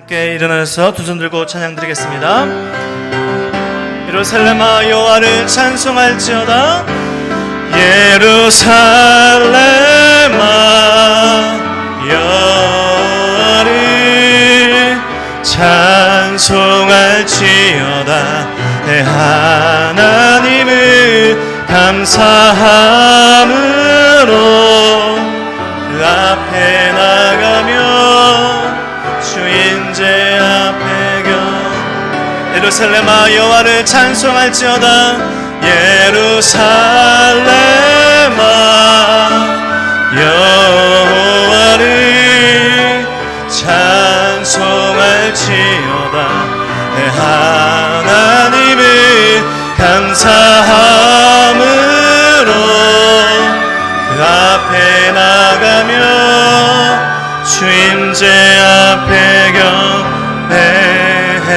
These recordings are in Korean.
함께 일어나서 두 손 들고 찬양 드리겠습니다. 예루살렘아 여호와를 찬송할지어다. 예루살렘아 여호와를 찬송할지어다. 내 하나님을 감사함으로 그 앞에 나가며 주인제 앞에 경. 예루살렘아 여호와를 찬송할지어다. 예루살렘아 여호와를 찬송할지어다. 내 하나님을 감사함으로 그 앞에 나가며 주임제 앞에 경배해.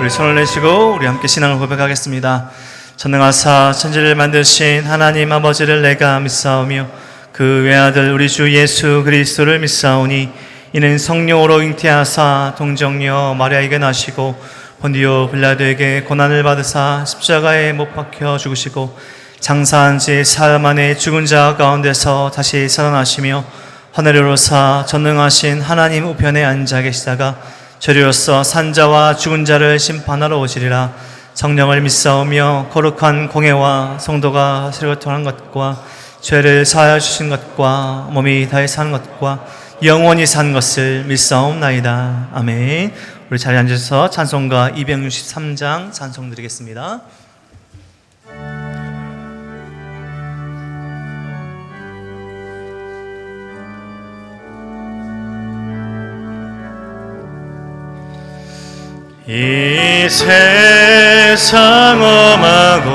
우리 손을 내시고 우리 함께 신앙을 고백하겠습니다. 전능하사 천지를 만드신 하나님 아버지를 내가 믿사오며 그 외아들 우리 주 예수 그리스도를 믿사오니 이는 성령으로 잉태하사 동정녀 마리아에게 나시고 본디오 빌라도에게 고난을 받으사 십자가에 못 박혀 죽으시고 장사한 지 사흘 만에 죽은 자 가운데서 다시 살아나시며 하늘에 오르사 전능하신 하나님 우편에 앉아 계시다가 저리로서 산자와 죽은 자를 심판하러 오시리라. 성령을 믿사오며 거룩한 공회와 성도가 새로 태어난 것과 죄를 사하여 주신 것과 몸이 다해 사는 것과 영원히 산 것을 믿사옵나이다. 아멘. 우리 자리에 앉으셔서 찬송가 263장 찬송 드리겠습니다. 이 세상 험하고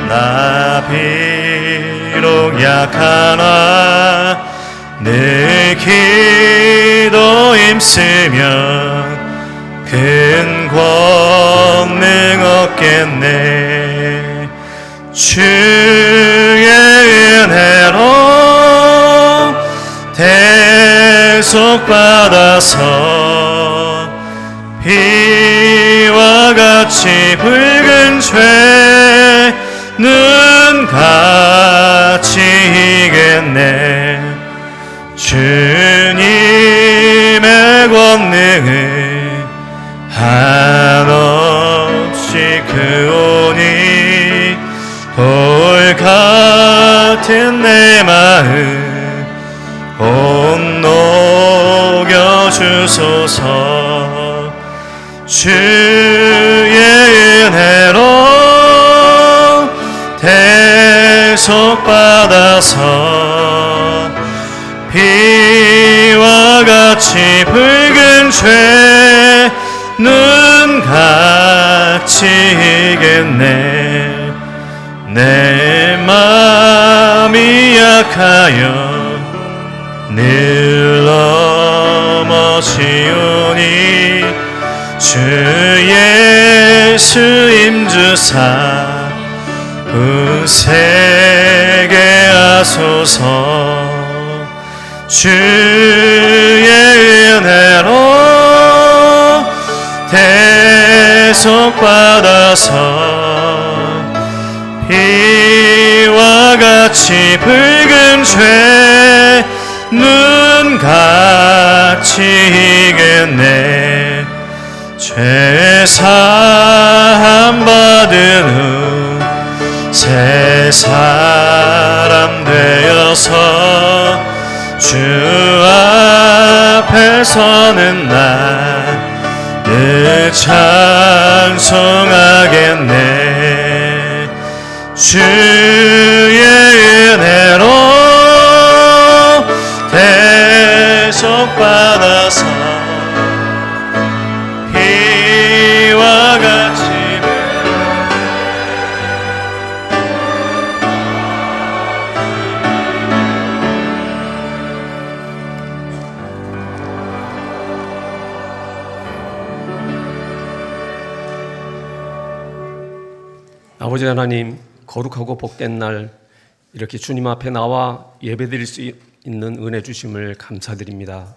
나 비록 약하나 늘 기도 힘쓰면 큰 권능 얻겠네. 주의 은혜로 대속받아서 비와 같이 붉은 죄는 같이 이겼네. 주님의 권능을 한없이 크오니 돌 같은 내 마음 온 녹여주소서. 주의 은혜로 대속받아서 비와 같이 붉은 죄는 같이 이겼네. 내 마음이 약하여 늘 넘어지오니 주 예수 임주사 굳세게 하소서. 주의 은혜로 대속받아서 비와 같이 붉은 죄는 같이 이겼네. 죄사함 받은 후 새 사람 되어서 주 앞에 서는 날 늘 찬송하겠네. 주의 은혜로 대속받아서 비와 같이 아버지 하나님, 거룩하고 복된 날 이렇게 주님 앞에 나와 예배드릴 수 있는 은혜 주심을 감사드립니다.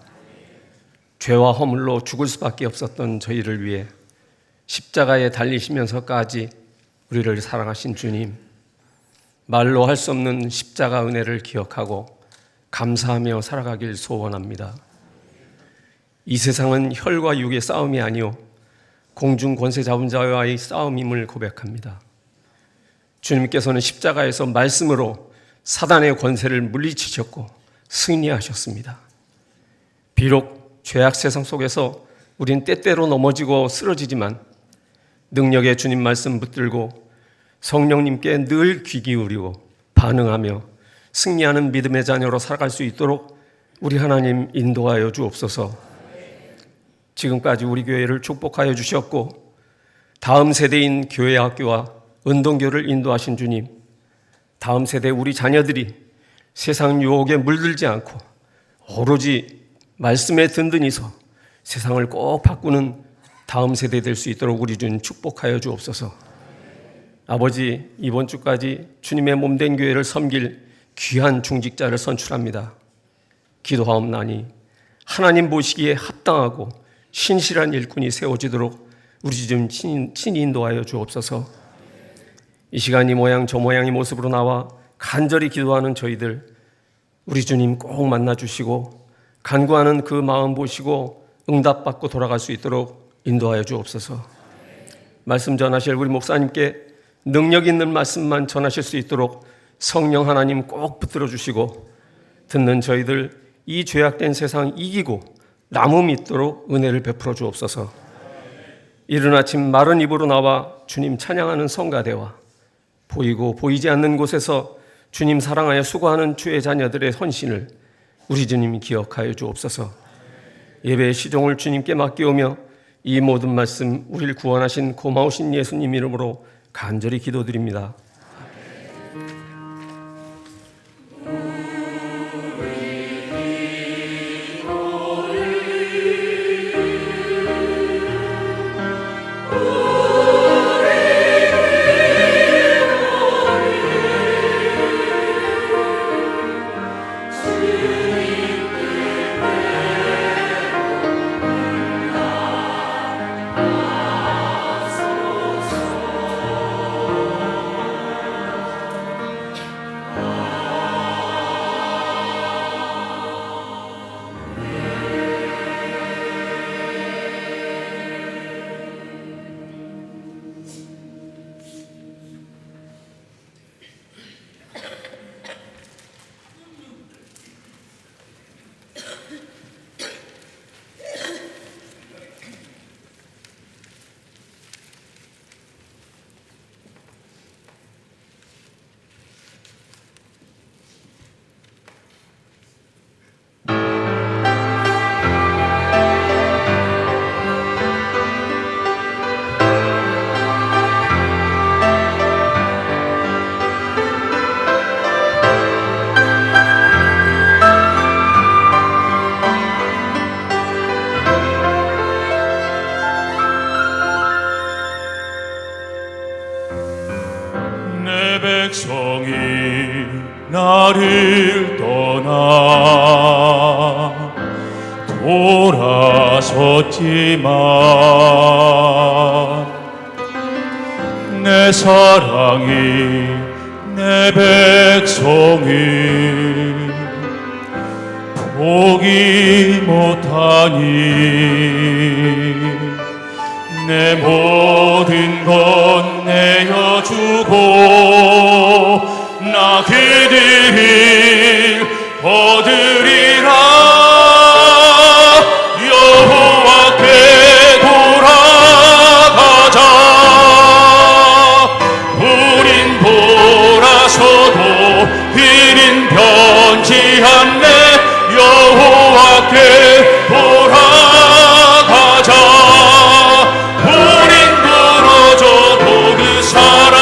죄와 허물로 죽을 수밖에 없었던 저희를 위해 십자가에 달리시면서까지 우리를 사랑하신 주님, 말로 할 수 없는 십자가 은혜를 기억하고 감사하며 살아가길 소원합니다. 이 세상은 혈과 육의 싸움이 아니요 공중 권세 잡은 자와의 싸움임을 고백합니다. 주님께서는 십자가에서 말씀으로 사단의 권세를 물리치셨고 승리하셨습니다. 비록 죄악 세상 속에서 우린 때때로 넘어지고 쓰러지지만 능력의 주님 말씀 붙들고 성령님께 늘 귀 기울이고 반응하며 승리하는 믿음의 자녀로 살아갈 수 있도록 우리 하나님 인도하여 주옵소서. 지금까지 우리 교회를 축복하여 주셨고 다음 세대인 교회 학교와 은동교를 인도하신 주님, 다음 세대 우리 자녀들이 세상 유혹에 물들지 않고 오로지 말씀에 든든히 서 세상을 꼭 바꾸는 다음 세대 될 수 있도록 우리 주님 축복하여 주옵소서. 아버지, 이번 주까지 주님의 몸된 교회를 섬길 귀한 중직자를 선출합니다. 기도하옵나니 하나님 보시기에 합당하고 신실한 일꾼이 세워지도록 우리 주님 친히 인도하여 주옵소서. 이 시간 이 모양 저 모양의 모습으로 나와 간절히 기도하는 저희들 우리 주님 꼭 만나주시고 간구하는 그 마음 보시고 응답받고 돌아갈 수 있도록 인도하여 주옵소서. 말씀 전하실 우리 목사님께 능력 있는 말씀만 전하실 수 있도록 성령 하나님 꼭 붙들어 주시고 듣는 저희들 이 죄악된 세상 이기고 남음 있도록 은혜를 베풀어 주옵소서. 이른 아침 마른 입으로 나와 주님 찬양하는 성가대와 보이고 보이지 않는 곳에서 주님 사랑하여 수고하는 주의 자녀들의 헌신을 우리 주님이 기억하여 주옵소서. 예배의 시종을 주님께 맡기오며 이 모든 말씀 우리를 구원하신 고마우신 예수님 이름으로 간절히 기도드립니다. 백성이 나를 떠나 돌아섰지만 내 사랑이 내 백성이 포기 못하니 내 모든 것 내어주고 나 그들 얻으리라. 여호와께 돌아가자. 우린 돌아서도 그린 변치 않네. 여호와께 돌아가자. 우린 부러져도 그 사랑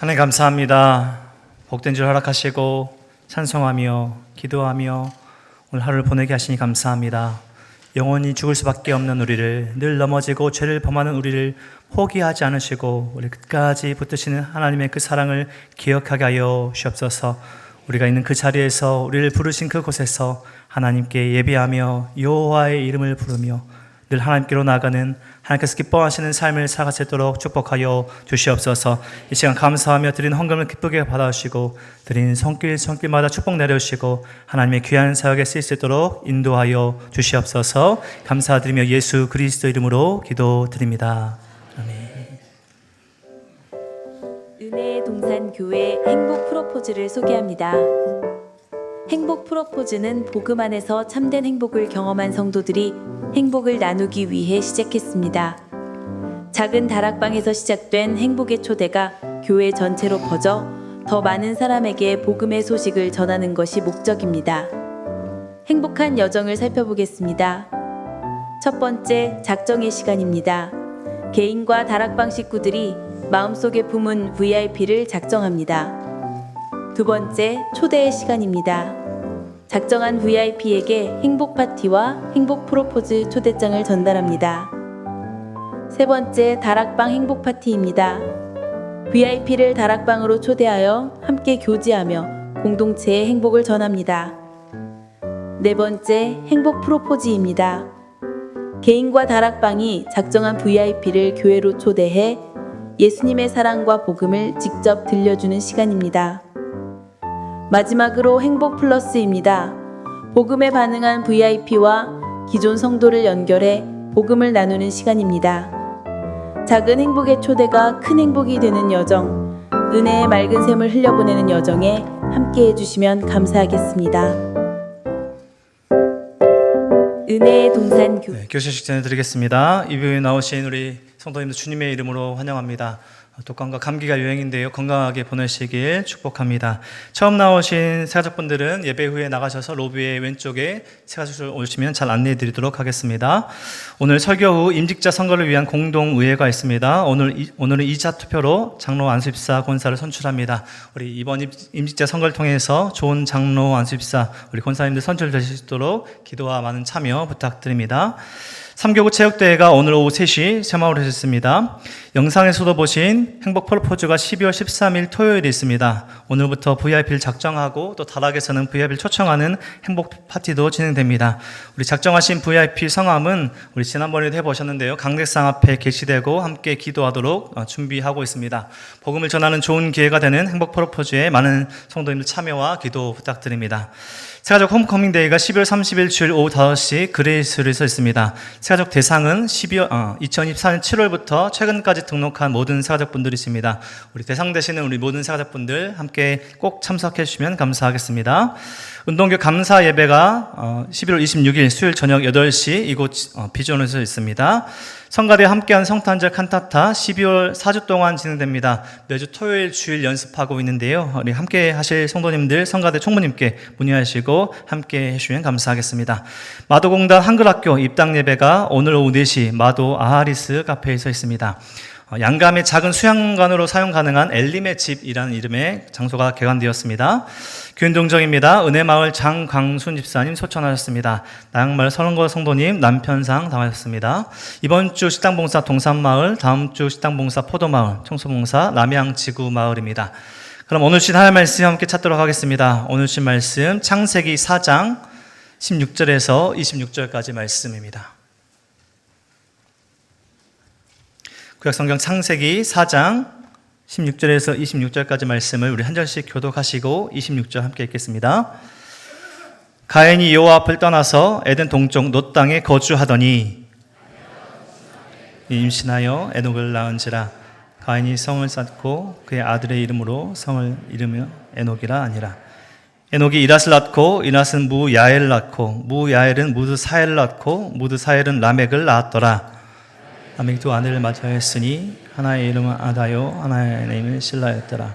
하나님 감사합니다. 복된 줄 허락하시고 찬송하며 기도하며 오늘 하루를 보내게 하시니 감사합니다. 영원히 죽을 수밖에 없는 우리를, 늘 넘어지고 죄를 범하는 우리를 포기하지 않으시고 우리 끝까지 붙드시는 하나님의 그 사랑을 기억하게 하여 주옵소서. 우리가 있는 그 자리에서 우리를 부르신 그곳에서 하나님께 예배하며 여호와의 이름을 부르며 늘 하나님께로 나아가는, 하나님께서 기뻐하시는 삶을 살아갈 수 있도록 축복하여 주시옵소서. 이 시간 감사하며 드린 헌금을 기쁘게 받아주시고 드린 손길마다 축복 내려주시고 하나님의 귀한 사역에 쓰일 수 있도록 인도하여 주시옵소서. 감사드리며 예수 그리스도 이름으로 기도드립니다. 아멘. 은혜의 동산교회 행복 프로포즈를 소개합니다. 행복 프로포즈는 복음 안에서 참된 행복을 경험한 성도들이 행복을 나누기 위해 시작했습니다. 작은 다락방에서 시작된 행복의 초대가 교회 전체로 퍼져 더 많은 사람에게 복음의 소식을 전하는 것이 목적입니다. 행복한 여정을 살펴보겠습니다. 첫 번째, 작정의 시간입니다. 개인과 다락방 식구들이 마음속에 품은 VIP를 작정합니다. 두 번째, 초대의 시간입니다. 작정한 VIP에게 행복 파티와 행복 프로포즈 초대장을 전달합니다. 세 번째, 다락방 행복 파티입니다. VIP를 다락방으로 초대하여 함께 교제하며 공동체의 행복을 전합니다. 네 번째, 행복 프로포즈입니다. 개인과 다락방이 작정한 VIP를 교회로 초대해 예수님의 사랑과 복음을 직접 들려주는 시간입니다. 마지막으로 행복 플러스입니다. 복음에 반응한 VIP와 기존 성도를 연결해 복음을 나누는 시간입니다. 작은 행복의 초대가 큰 행복이 되는 여정, 은혜의 맑은 샘을 흘려보내는 여정에 함께해 주시면 감사하겠습니다. 은혜의 동산교회. 네, 교시식 전해드리겠습니다. 이부에 나오신 우리 성도님들 주님의 이름으로 환영합니다. 독감과 감기가 유행인데요. 건강하게 보내시길 축복합니다. 처음 나오신 새가족분들은 예배 후에 나가셔서 로비의 왼쪽에 새가족들 오시면 잘 안내해 드리도록 하겠습니다. 오늘 설교 후 임직자 선거를 위한 공동의회가 있습니다. 오늘은 2차 투표로 장로 안수집사 권사를 선출합니다. 우리 이번 임직자 선거를 통해서 좋은 장로 안수집사 우리 권사님들 선출되실 수 있도록 기도와 많은 참여 부탁드립니다. 3교구 체육대회가 오늘 오후 3시 새마을에서 있습니다. 영상에서도 보신 행복 프로포즈가 12월 13일 토요일에 있습니다. 오늘부터 VIP를 작정하고 또 다락에서는 VIP를 초청하는 행복 파티도 진행됩니다. 우리 작정하신 VIP 성함은 우리 지난번에도 해보셨는데요. 강대상 앞에 게시되고 함께 기도하도록 준비하고 있습니다. 복음을 전하는 좋은 기회가 되는 행복 프로포즈에 많은 성도님들 참여와 기도 부탁드립니다. 새가족 홈커밍 데이가 12월 30일 주일 오후 5시 그레이스홀에서 있습니다. 새가족 대상은 2024년 7월부터 최근까지 등록한 모든 새가족분들이 있습니다. 우리 대상 되시는 우리 모든 새가족분들 함께 꼭 참석해 주시면 감사하겠습니다. 운동교 감사 예배가 11월 26일 수요일 저녁 8시 이곳 비전에서 있습니다. 성가대 함께한 성탄절 칸타타 12월 4주 동안 진행됩니다. 매주 토요일 주일 연습하고 있는데요. 우리 함께 하실 성도님들 성가대 총무님께 문의하시고 함께 해주시면 감사하겠습니다. 마도공단 한글학교 입당 예배가 오늘 오후 4시 마도 아하리스 카페에서 있습니다. 양감의 작은 수양관으로 사용 가능한 엘림의 집이라는 이름의 장소가 개관되었습니다. 교인동정입니다. 은혜마을 장광순 집사님 소천하셨습니다. 나양마을 서른거 성도님 남편상 당하셨습니다. 이번 주 식당봉사 동산마을, 다음 주 식당봉사 포도마을, 청소봉사 남양지구마을입니다. 그럼 오늘 주신 하나님의 말씀 함께 찾도록 하겠습니다. 오늘 주신 말씀 창세기 4장 16절에서 26절까지 말씀입니다. 구약성경 창세기 4장 16절에서 26절까지 말씀을 우리 한 절씩 교독하시고 26절 함께 읽겠습니다. 가인이 여호와 앞을 떠나서 에덴 동쪽 놋 땅에 거주하더니 임신하여 에녹을 낳은지라. 가인이 성을 쌓고 그의 아들의 이름으로 성을 이르며 에녹이라 하니라. 에녹이 이랏을 낳고 이랏은 무야엘을 낳고 무야엘은 무드사엘을 낳고 무드사엘은 라멕을 낳았더라. 라멕이 두 아내를 맞이하였으니 하나의 이름은 아다요 하나의 이름은 실라였더라.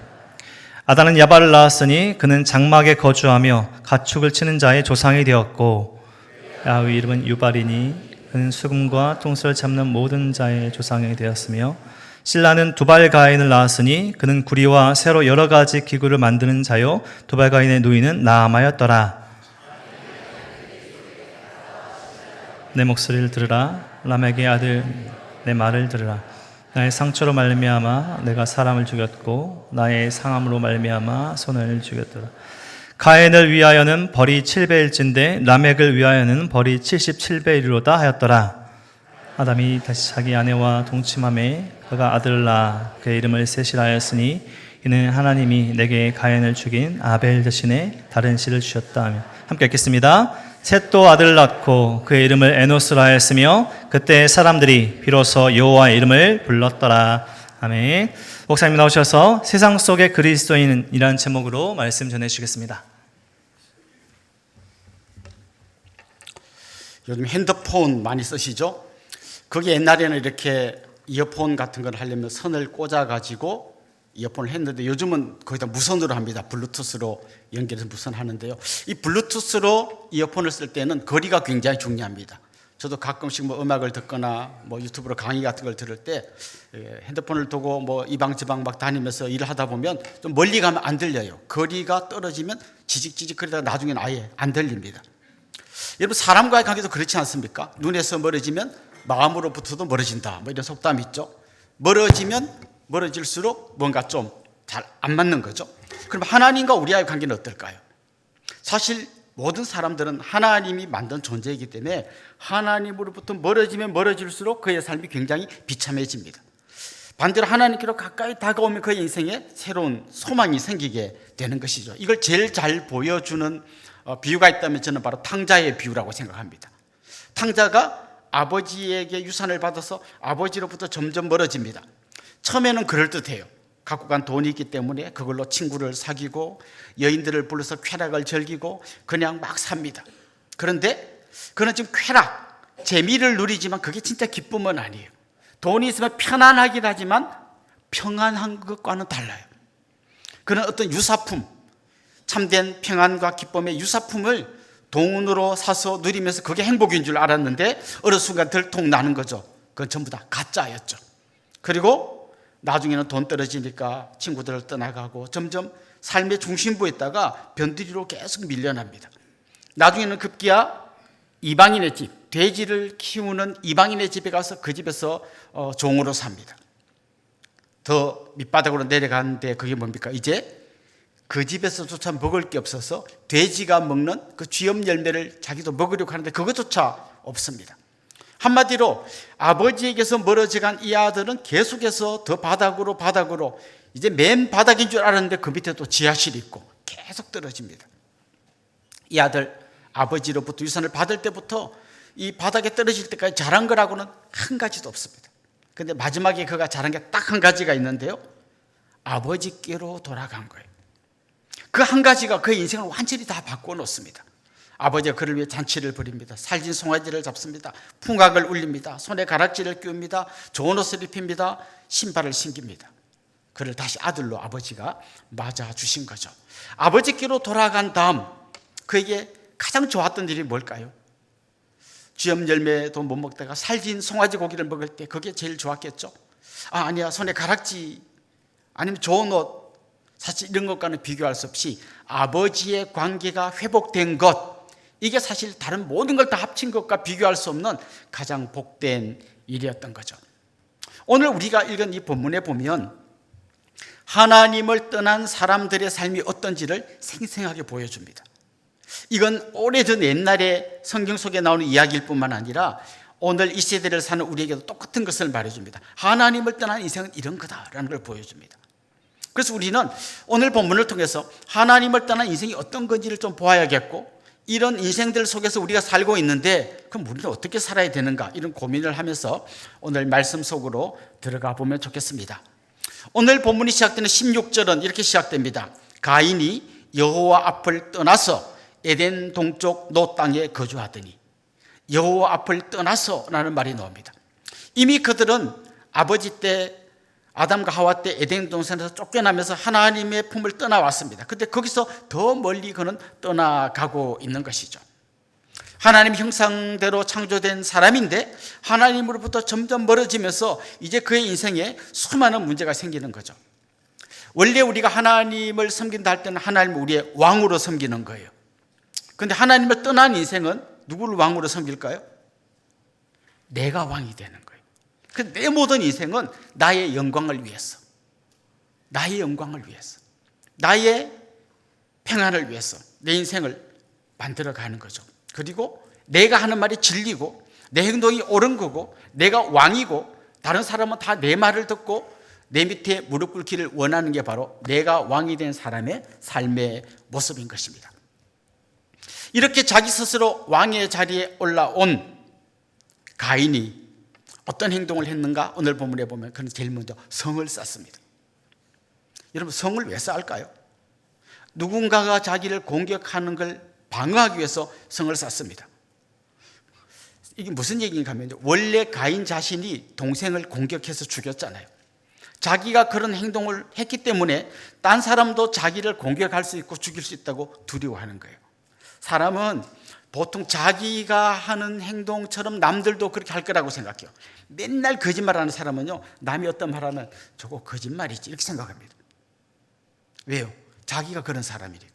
아다는 야발을 낳았으니 그는 장막에 거주하며 가축을 치는 자의 조상이 되었고 야의 이름은 유발이니 그는 수금과 통수를 잡는 모든 자의 조상이 되었으며 실라는 두발가인을 낳았으니 그는 구리와 새로 여러 가지 기구를 만드는 자요 두발가인의 누이는 나아마였더라. 내 목소리를 들으라. 라멕의 아들 내 말을 들으라. 나의 상처로 말미암아 내가 사람을 죽였고 나의 상함으로 말미암아 소년을 죽였더라. 가인을 위하여는 벌이 7배일진데 라멕을 위하여는 벌이 77배이로다 하였더라. 아담이 다시 자기 아내와 동침함에 그가 아들을 낳아 그의 이름을 셋이라 하였으니 이는 하나님이 내게 가인을 죽인 아벨 대신에 다른 씨를 주셨다 하며 함께 읽겠습니다. 셋도 아들을 낳고 그의 이름을 에노스라 하였으며 그때 사람들이 비로소 여호와의 이름을 불렀더라. 아멘. 목사님 나오셔서 세상 속의 그리스도인이라는 제목으로 말씀 전해주시겠습니다. 요즘 핸드폰 많이 쓰시죠? 거기 옛날에는 이렇게 이어폰 같은 걸 하려면 선을 꽂아가지고 이어폰을 했는데 요즘은 거의 다 무선으로 합니다. 블루투스로 연결해서 무선하는데요. 이 블루투스로 이어폰을 쓸 때는 거리가 굉장히 중요합니다. 저도 가끔씩 뭐 음악을 듣거나 뭐 유튜브로 강의 같은 걸 들을 때 핸드폰을 두고 뭐 이방 저방 막 다니면서 일을 하다 보면 좀 멀리 가면 안 들려요. 거리가 떨어지면 지직지직거리다가 나중에는 아예 안 들립니다. 여러분 사람과의 관계도 그렇지 않습니까? 눈에서 멀어지면 마음으로부터도 멀어진다. 뭐 이런 속담이 있죠. 멀어지면 멀어질수록 뭔가 좀 잘 안 맞는 거죠. 그럼 하나님과 우리와의 관계는 어떨까요? 사실 모든 사람들은 하나님이 만든 존재이기 때문에 하나님으로부터 멀어지면 멀어질수록 그의 삶이 굉장히 비참해집니다. 반대로 하나님께로 가까이 다가오면 그의 인생에 새로운 소망이 생기게 되는 것이죠. 이걸 제일 잘 보여주는 비유가 있다면 저는 바로 탕자의 비유라고 생각합니다. 탕자가 아버지에게 유산을 받아서 아버지로부터 점점 멀어집니다. 처음에는 그럴듯해요. 갖고 간 돈이 있기 때문에 그걸로 친구를 사귀고 여인들을 불러서 쾌락을 즐기고 그냥 막 삽니다. 그런데 그는 지금 쾌락, 재미를 누리지만 그게 진짜 기쁨은 아니에요. 돈이 있으면 편안하긴 하지만 평안한 것과는 달라요. 그는 어떤 유사품, 참된 평안과 기쁨의 유사품을 돈으로 사서 누리면서 그게 행복인 줄 알았는데 어느 순간 들통나는 거죠. 그건 전부 다 가짜였죠. 그리고 나중에는 돈 떨어지니까 친구들을 떠나가고 점점 삶의 중심부에 있다가 변두리로 계속 밀려납니다. 나중에는 급기야 이방인의 집, 돼지를 키우는 이방인의 집에 가서 그 집에서 종으로 삽니다. 더 밑바닥으로 내려가는데 그게 뭡니까? 이제 그 집에서조차 먹을 게 없어서 돼지가 먹는 그 쥐염 열매를 자기도 먹으려고 하는데 그것조차 없습니다. 한마디로 아버지에게서 멀어져간 이 아들은 계속해서 더 바닥으로 이제 맨 바닥인 줄 알았는데 그 밑에 또 지하실이 있고 계속 떨어집니다. 이 아들 아버지로부터 유산을 받을 때부터 이 바닥에 떨어질 때까지 잘한 거라고는 한 가지도 없습니다. 그런데 마지막에 그가 잘한 게 딱 한 가지가 있는데요. 아버지께로 돌아간 거예요. 그 한 가지가 그의 인생을 완전히 다 바꿔놓습니다. 아버지가 그를 위해 잔치를 벌입니다. 살진 송아지를 잡습니다. 풍악을 울립니다. 손에 가락지를 끼웁니다. 좋은 옷을 입힙니다. 신발을 신깁니다. 그를 다시 아들로 아버지가 맞아주신 거죠. 아버지께로 돌아간 다음 그에게 가장 좋았던 일이 뭘까요? 쥐염 열매도 못 먹다가 살진 송아지 고기를 먹을 때 그게 제일 좋았겠죠. 아니야, 손에 가락지 아니면 좋은 옷, 사실 이런 것과는 비교할 수 없이 아버지의 관계가 회복된 것, 이게 사실 다른 모든 걸 다 합친 것과 비교할 수 없는 가장 복된 일이었던 거죠. 오늘 우리가 읽은 이 본문에 보면 하나님을 떠난 사람들의 삶이 어떤지를 생생하게 보여줍니다. 이건 오래전 옛날에 성경 속에 나오는 이야기일 뿐만 아니라 오늘 이 세대를 사는 우리에게도 똑같은 것을 말해줍니다. 하나님을 떠난 인생은 이런 거다라는 걸 보여줍니다. 그래서 우리는 오늘 본문을 통해서 하나님을 떠난 인생이 어떤 건지를 좀 보아야겠고, 이런 인생들 속에서 우리가 살고 있는데 그럼 우리는 어떻게 살아야 되는가, 이런 고민을 하면서 오늘 말씀 속으로 들어가 보면 좋겠습니다. 오늘 본문이 시작되는 16절은 이렇게 시작됩니다. 가인이 여호와 앞을 떠나서 에덴 동쪽 노 땅에 거주하더니, 여호와 앞을 떠나서 라는 말이 나옵니다. 이미 그들은 아버지 때 아담과 하와 때 에덴 동산에서 쫓겨나면서 하나님의 품을 떠나왔습니다. 그런데 거기서 더 멀리 그는 떠나가고 있는 것이죠. 하나님 형상대로 창조된 사람인데 하나님으로부터 점점 멀어지면서 이제 그의 인생에 수많은 문제가 생기는 거죠. 원래 우리가 하나님을 섬긴다 할 때는 하나님을 우리의 왕으로 섬기는 거예요. 그런데 하나님을 떠난 인생은 누구를 왕으로 섬길까요? 내가 왕이 되는 거예요. 내 모든 인생은 나의 영광을 위해서, 나의 영광을 위해서, 나의 평안을 위해서 내 인생을 만들어가는 거죠. 그리고 내가 하는 말이 진리고 내 행동이 옳은 거고 내가 왕이고 다른 사람은 다 내 말을 듣고 내 밑에 무릎 꿇기를 원하는 게 바로 내가 왕이 된 사람의 삶의 모습인 것입니다. 이렇게 자기 스스로 왕의 자리에 올라온 가인이 어떤 행동을 했는가? 오늘 본문에 보면 그는 제일 먼저 성을 쌓습니다. 여러분, 성을 왜 쌓을까요? 누군가가 자기를 공격하는 걸 방어하기 위해서 성을 쌓습니다. 이게 무슨 얘기인가 하면 원래 가인 자신이 동생을 공격해서 죽였잖아요. 자기가 그런 행동을 했기 때문에 딴 사람도 자기를 공격할 수 있고 죽일 수 있다고 두려워하는 거예요. 사람은 보통 자기가 하는 행동처럼 남들도 그렇게 할 거라고 생각해요. 맨날 거짓말하는 사람은요, 남이 어떤 말하면 저거 거짓말이지 이렇게 생각합니다. 왜요? 자기가 그런 사람이니까.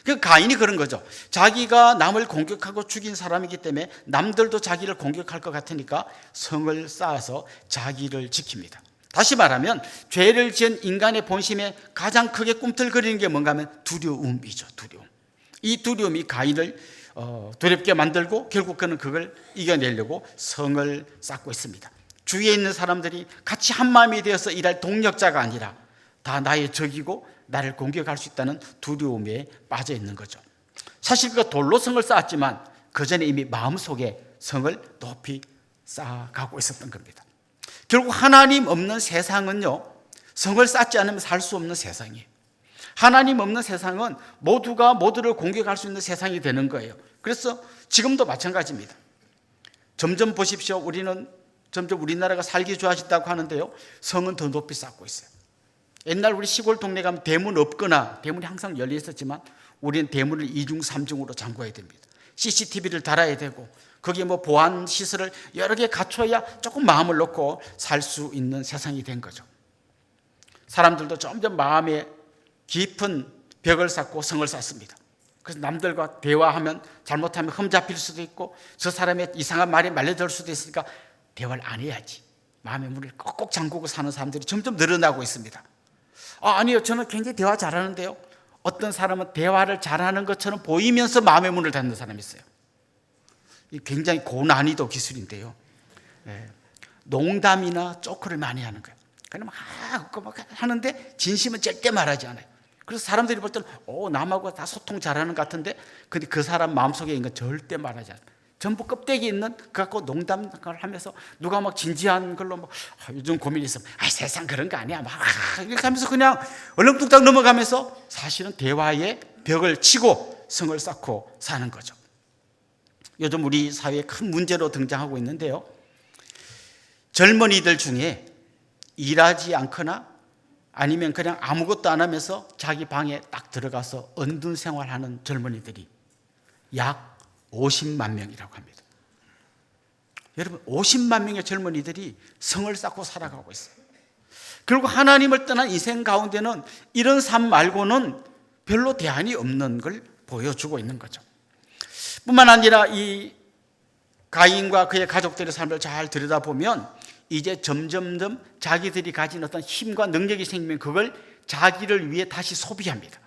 그 가인이 그런 거죠. 자기가 남을 공격하고 죽인 사람이기 때문에 남들도 자기를 공격할 것 같으니까 성을 쌓아서 자기를 지킵니다. 다시 말하면 죄를 지은 인간의 본심에 가장 크게 꿈틀거리는 게 뭔가 하면 두려움이죠. 두려움. 이 두려움이 가인을 두렵게 만들고 결국 그는 그걸 이겨내려고 성을 쌓고 있습니다. 주위에 있는 사람들이 같이 한마음이 되어서 일할 동력자가 아니라 다 나의 적이고 나를 공격할 수 있다는 두려움에 빠져 있는 거죠. 사실 그가 돌로 성을 쌓았지만 그 전에 이미 마음속에 성을 높이 쌓아가고 있었던 겁니다. 결국 하나님 없는 세상은요, 성을 쌓지 않으면 살 수 없는 세상이에요. 하나님 없는 세상은 모두가 모두를 공격할 수 있는 세상이 되는 거예요. 그래서 지금도 마찬가지입니다. 점점 보십시오. 우리는 점점 우리나라가 살기 좋아진다고 하는데요, 성은 더 높이 쌓고 있어요. 옛날 우리 시골 동네 가면 대문 없거나 대문이 항상 열려 있었지만 우리는 대문을 2중 3중으로 잠궈야 됩니다. CCTV를 달아야 되고 거기에 뭐 보안 시설을 여러 개 갖춰야 조금 마음을 놓고 살 수 있는 세상이 된 거죠. 사람들도 점점 마음에 깊은 벽을 쌓고 성을 쌓습니다. 그래서 남들과 대화하면 잘못하면 흠잡힐 수도 있고 저 사람의 이상한 말에 말려들 수도 있으니까 대화를 안 해야지. 마음의 문을 꼭꼭 잠그고 사는 사람들이 점점 늘어나고 있습니다. 아니요, 저는 굉장히 대화 잘하는데요. 어떤 사람은 대화를 잘하는 것처럼 보이면서 마음의 문을 닫는 사람이 있어요. 이 굉장히 고난이도 기술인데요. 농담이나 조크를 많이 하는 거예요. 그냥 막 하는데 진심은 절대 말하지 않아요. 그래서 사람들이 볼 때는 남하고 다 소통 잘하는 것 같은데 근데 그 사람 마음속에 있는 건 절대 말하지 않아요. 전부 껍데기 있는 그 갖고 농담을 하면서 누가 막 진지한 걸로 막 요즘 고민이 있으면 세상 그런 거 아니야 막 이렇게 하면서 그냥 얼렁뚱땅 넘어가면서 사실은 대화의 벽을 치고 성을 쌓고 사는 거죠. 요즘 우리 사회에 큰 문제로 등장하고 있는데요, 젊은이들 중에 일하지 않거나 아니면 그냥 아무것도 안 하면서 자기 방에 딱 들어가서 은둔 생활하는 젊은이들이 약 50만 명이라고 합니다. 여러분, 50만 명의 젊은이들이 성을 쌓고 살아가고 있어요. 결국 하나님을 떠난 인생 가운데는 이런 삶 말고는 별로 대안이 없는 걸 보여주고 있는 거죠. 뿐만 아니라 이 가인과 그의 가족들의 삶을 잘 들여다보면 이제 점점점 자기들이 가진 어떤 힘과 능력이 생기면 그걸 자기를 위해 다시 소비합니다.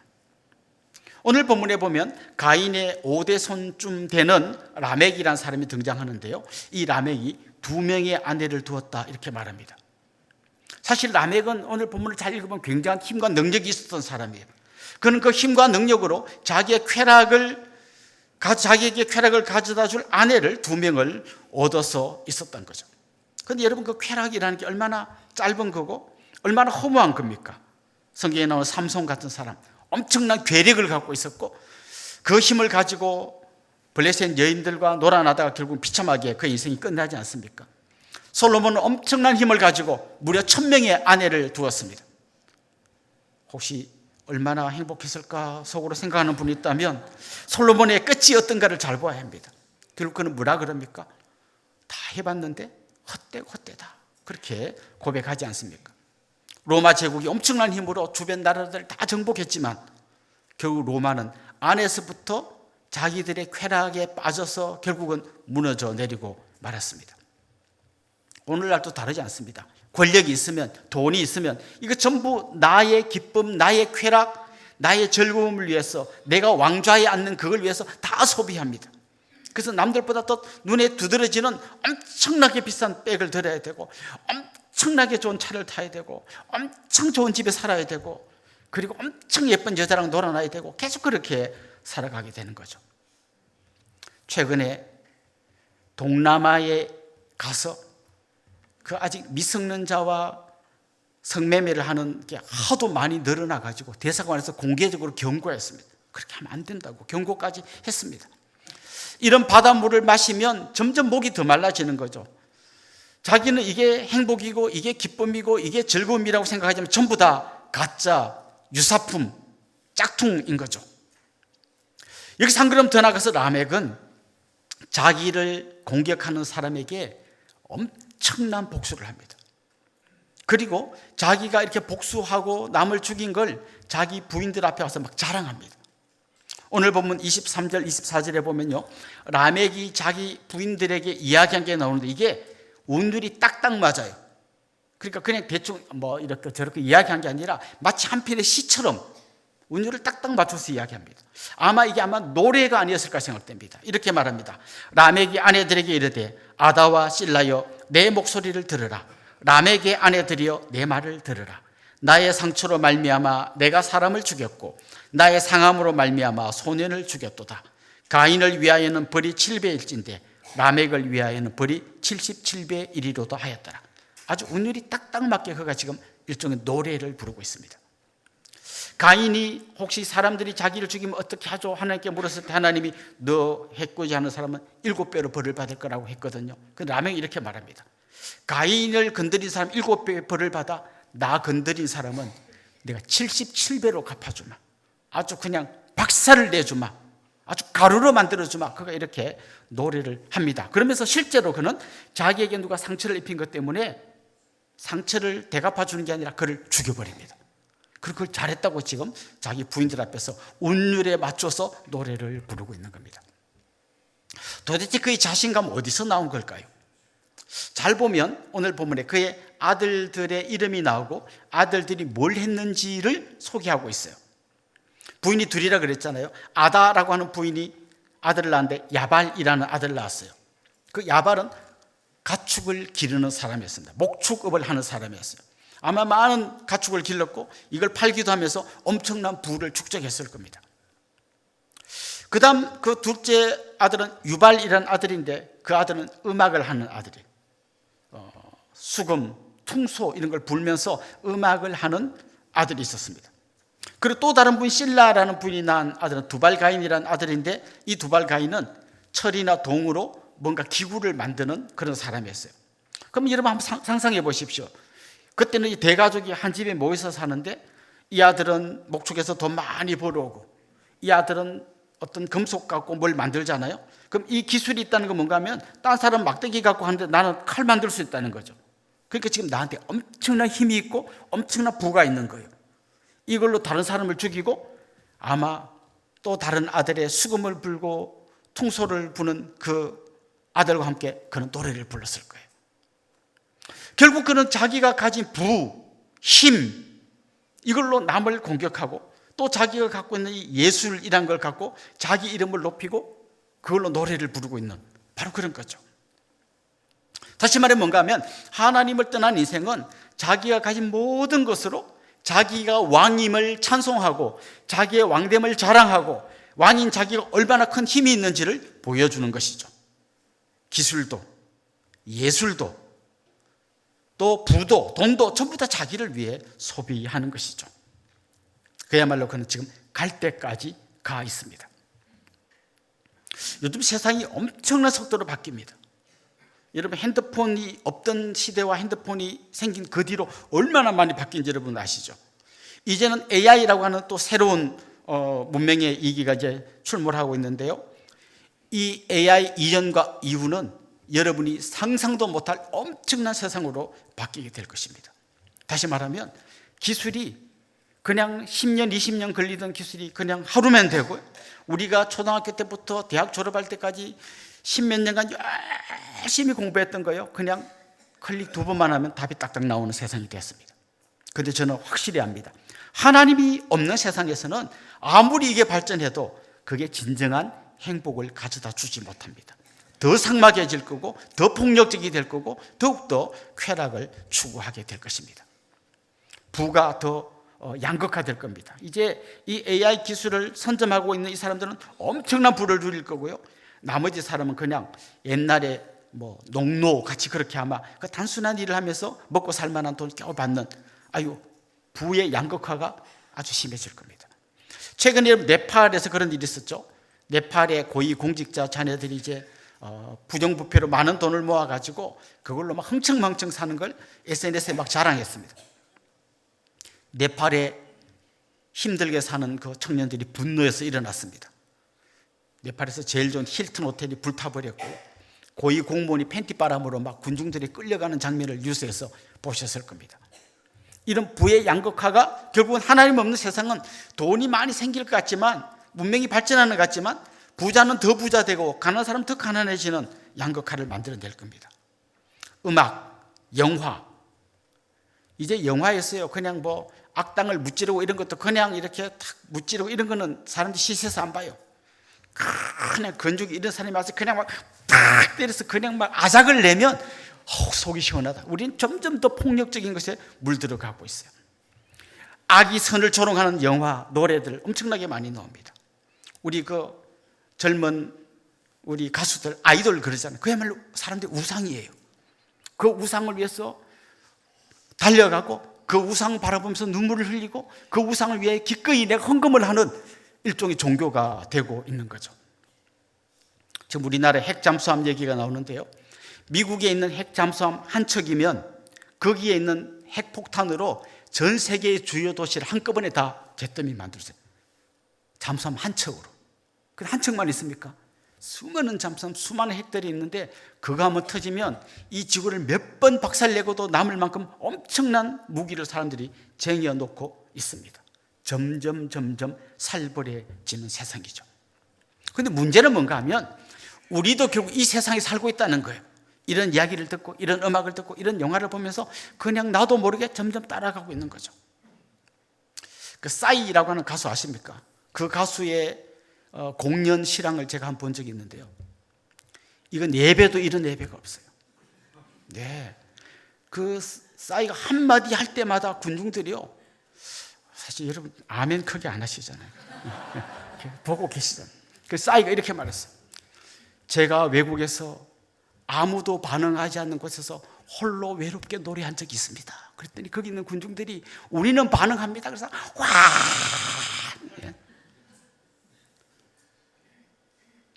오늘 본문에 보면 가인의 5대 손쯤 되는 라멕이라는 사람이 등장하는데요, 이 라멕이 2명의 아내를 두었다 이렇게 말합니다. 사실 라멕은 오늘 본문을 잘 읽으면 굉장한 힘과 능력이 있었던 사람이에요. 그는 그 힘과 능력으로 자기에게 쾌락을 가져다 줄 아내를 2명을 얻어서 있었던 거죠. 그런데 여러분, 그 쾌락이라는 게 얼마나 짧은 거고 얼마나 허무한 겁니까? 성경에 나오는 삼손 같은 사람, 엄청난 괴력을 갖고 있었고 그 힘을 가지고 블레셋 여인들과 놀아나다가 결국 비참하게 그 인생이 끝나지 않습니까? 솔로몬은 엄청난 힘을 가지고 무려 1000명의 아내를 두었습니다. 혹시 얼마나 행복했을까 속으로 생각하는 분이 있다면 솔로몬의 끝이 어떤가를 잘 봐야 합니다. 결국 그는 뭐라 그럽니까? 다 해봤는데 헛되고 헛되다, 그렇게 고백하지 않습니까? 로마 제국이 엄청난 힘으로 주변 나라들을 다 정복했지만 결국 로마는 안에서부터 자기들의 쾌락에 빠져서 결국은 무너져 내리고 말았습니다. 오늘날도 다르지 않습니다. 권력이 있으면, 돈이 있으면 이거 전부 나의 기쁨, 나의 쾌락, 나의 즐거움을 위해서, 내가 왕좌에 앉는 그걸 위해서 다 소비합니다. 그래서 남들보다 더 눈에 두드러지는 엄청나게 비싼 백을 들어야 되고, 엄청나게 좋은 차를 타야 되고, 엄청 좋은 집에 살아야 되고, 그리고 엄청 예쁜 여자랑 놀아놔야 되고, 계속 그렇게 살아가게 되는 거죠. 최근에 동남아에 가서 그 아직 미성년자와 성매매를 하는 게 하도 많이 늘어나 가지고 대사관에서 공개적으로 경고했습니다. 그렇게 하면 안 된다고 경고까지 했습니다. 이런 바닷물을 마시면 점점 목이 더 말라지는 거죠. 자기는 이게 행복이고 이게 기쁨이고 이게 즐거움이라고 생각하지만 전부 다 가짜, 유사품, 짝퉁인 거죠. 여기서 한 걸음 더 나가서 라멕은 자기를 공격하는 사람에게 엄청난 복수를 합니다. 그리고 자기가 이렇게 복수하고 남을 죽인 걸 자기 부인들 앞에 와서 막 자랑합니다. 오늘 보면 23절, 24절에 보면요, 라멕이 자기 부인들에게 이야기한 게 나오는데 이게 운율이 딱딱 맞아요. 그러니까 그냥 대충 뭐 이렇게 저렇게 이야기한 게 아니라 마치 한 편의 시처럼 운율을 딱딱 맞춰서 이야기합니다. 이게 노래가 아니었을까 생각됩니다. 이렇게 말합니다. 라멕이 아내들에게 이르되 아다와 실라여 내 목소리를 들으라. 라멕의 아내들이여 내 말을 들으라. 나의 상처로 말미암아 내가 사람을 죽였고 나의 상함으로 말미암아 소년을 죽였도다. 가인을 위하여는 벌이 7배일진데 라멕을 위하여는 벌이 77배 1이로도 하였더라. 아주 운율이 딱딱 맞게 그가 지금 일종의 노래를 부르고 있습니다. 가인이 혹시 사람들이 자기를 죽이면 어떻게 하죠? 하나님께 물었을 때 하나님이 너 해코지 하는 사람은 7배로 벌을 받을 거라고 했거든요. 근데 라멕이 이렇게 말합니다. 가인을 건드린 사람 7배 벌을 받아 나 건드린 사람은 내가 77배로 갚아주마. 아주 그냥 박살을 내주마. 아주 가루로 만들어주마. 그가 이렇게 노래를 합니다. 그러면서 실제로 그는 자기에게 누가 상처를 입힌 것 때문에 상처를 대갚아주는 게 아니라 그를 죽여버립니다. 그리고 그걸 잘했다고 지금 자기 부인들 앞에서 운율에 맞춰서 노래를 부르고 있는 겁니다. 도대체 그의 자신감은 어디서 나온 걸까요? 잘 보면 오늘 본문에 그의 아들들의 이름이 나오고 아들들이 뭘 했는지를 소개하고 있어요. 부인이 둘이라 그랬잖아요. 아다라고 하는 부인이 아들을 낳았는데 야발이라는 아들을 낳았어요. 그 야발은 가축을 기르는 사람이었습니다. 목축업을 하는 사람이었어요. 아마 많은 가축을 길렀고 이걸 팔기도 하면서 엄청난 부를 축적했을 겁니다. 그 다음 그 둘째 아들은 유발이라는 아들인데 그 아들은 음악을 하는 아들이에요. 수금, 퉁소 이런 걸 불면서 음악을 하는 아들이 있었습니다. 그리고 또 다른 분 실라라는 분이 낳은 아들은 두발가인이라는 아들인데 이 두발가인은 철이나 동으로 뭔가 기구를 만드는 그런 사람이었어요. 그럼 여러분 한번 상상해 보십시오. 그때는 이 대가족이 한 집에 모여서 사는데 이 아들은 목축에서 돈 많이 벌어오고 이 아들은 어떤 금속 갖고 뭘 만들잖아요. 그럼 이 기술이 있다는 건 뭔가 하면 다른 사람 막대기 갖고 하는데 나는 칼 만들 수 있다는 거죠. 그러니까 지금 나한테 엄청난 힘이 있고 엄청난 부가 있는 거예요. 이걸로 다른 사람을 죽이고 아마 또 다른 아들의 수금을 불고 퉁소를 부는 그 아들과 함께 그는 노래를 불렀을 거예요. 결국 그는 자기가 가진 부, 힘 이걸로 남을 공격하고 또 자기가 갖고 있는 이 예술이란 걸 갖고 자기 이름을 높이고 그걸로 노래를 부르고 있는 바로 그런 거죠. 다시 말해 뭔가 하면 하나님을 떠난 인생은 자기가 가진 모든 것으로 자기가 왕임을 찬송하고 자기의 왕됨을 자랑하고 왕인 자기가 얼마나 큰 힘이 있는지를 보여주는 것이죠. 기술도 예술도 또 부도 돈도 전부 다 자기를 위해 소비하는 것이죠. 그야말로 그는 지금 갈 때까지 가 있습니다. 요즘 세상이 엄청난 속도로 바뀝니다. 여러분 핸드폰이 없던 시대와 핸드폰이 생긴 그 뒤로 얼마나 많이 바뀐지 여러분 아시죠? 이제는 AI라고 하는 또 새로운 문명의 이기가 이제 출몰하고 있는데요. 이 AI 이전과 이후는 여러분이 상상도 못할 엄청난 세상으로 바뀌게 될 것입니다. 다시 말하면 기술이 그냥 10년, 20년 걸리던 기술이 그냥 하루면 되고, 우리가 초등학교 때부터 대학 졸업할 때까지 10몇 년간 열심히 공부했던 거요, 그냥 클릭 2번만 하면 답이 딱딱 나오는 세상이 됐습니다. 그런데 저는 확실히 압니다. 하나님이 없는 세상에서는 아무리 이게 발전해도 그게 진정한 행복을 가져다 주지 못합니다. 더 삭막해질 거고, 더 폭력적이 될 거고, 더욱더 쾌락을 추구하게 될 것입니다. 부가 더 양극화될 겁니다. 이제 이 AI 기술을 선점하고 있는 이 사람들은 엄청난 부를 누릴 거고요, 나머지 사람은 그냥 옛날에 뭐 농노 같이 그렇게 아마 그 단순한 일을 하면서 먹고 살만한 돈 겨우 받는, 아유, 부의 양극화가 아주 심해질 겁니다. 최근에 네팔에서 그런 일이 있었죠. 네팔의 고위 공직자 자녀들이 이제 부정부패로 많은 돈을 모아가지고 그걸로 막 흥청망청 사는 걸 SNS에 막 자랑했습니다. 네팔에 힘들게 사는 그 청년들이 분노해서 일어났습니다. 네팔에서 제일 좋은 힐튼 호텔이 불타버렸고, 고위 공무원이 팬티바람으로 막 군중들이 끌려가는 장면을 뉴스에서 보셨을 겁니다. 이런 부의 양극화가 결국은 하나님 없는 세상은 돈이 많이 생길 것 같지만, 문명이 발전하는 것 같지만, 부자는 더 부자 되고 가난한 사람은 더 가난해지는 양극화를 만들어낼 겁니다. 음악, 영화, 이제 영화에서요 그냥 뭐 악당을 무찌르고 이런 것도 그냥 이렇게 탁 무찌르고 이런 거는 사람들이 시세서 안 봐요. 그냥 건조기 이런 사람이 와서 그냥 막 팍 때려서 그냥 막 아작을 내면 속이 시원하다. 우리는 점점 더 폭력적인 것에 물들어가고 있어요. 악이 선을 조롱하는 영화, 노래들 엄청나게 많이 나옵니다. 우리 그 젊은 우리 가수들, 아이돌 그러잖아요. 그야말로 사람들의 우상이에요. 그 우상을 위해서 달려가고, 그 우상 바라보면서 눈물을 흘리고, 그 우상을 위해 기꺼이 내가 헌금을 하는 일종의 종교가 되고 있는 거죠. 지금 우리나라의 핵잠수함 얘기가 나오는데요, 미국에 있는 핵잠수함 한 척이면 거기에 있는 핵폭탄으로 전 세계의 주요 도시를 한꺼번에 다 잿더미 만들었어요. 잠수함 한 척으로. 그 한 척만 있습니까? 수많은 잠수함, 수많은 핵들이 있는데 그거 한번 터지면 이 지구를 몇 번 박살내고도 남을 만큼 엄청난 무기를 사람들이 쟁여 놓고 있습니다. 점점 살벌해지는 세상이죠. 그런데 문제는 뭔가 하면 우리도 결국 이 세상에 살고 있다는 거예요. 이런 이야기를 듣고, 이런 음악을 듣고, 이런 영화를 보면서 그냥 나도 모르게 점점 따라가고 있는 거죠. 그 싸이라고 하는 가수 아십니까? 그 가수의 공연 실황을 제가 한번 본 적이 있는데요, 이건 예배도 이런 예배가 없어요. 네, 그 싸이가 한마디 할 때마다 군중들이요, 사실 여러분 아멘 크게 안 하시잖아요. 보고 계시잖아요. 그 싸이가 이렇게 말했어요. 제가 외국에서 아무도 반응하지 않는 곳에서 홀로 외롭게 노래한 적이 있습니다. 그랬더니 거기 있는 군중들이 우리는 반응합니다. 그래서 와. 예.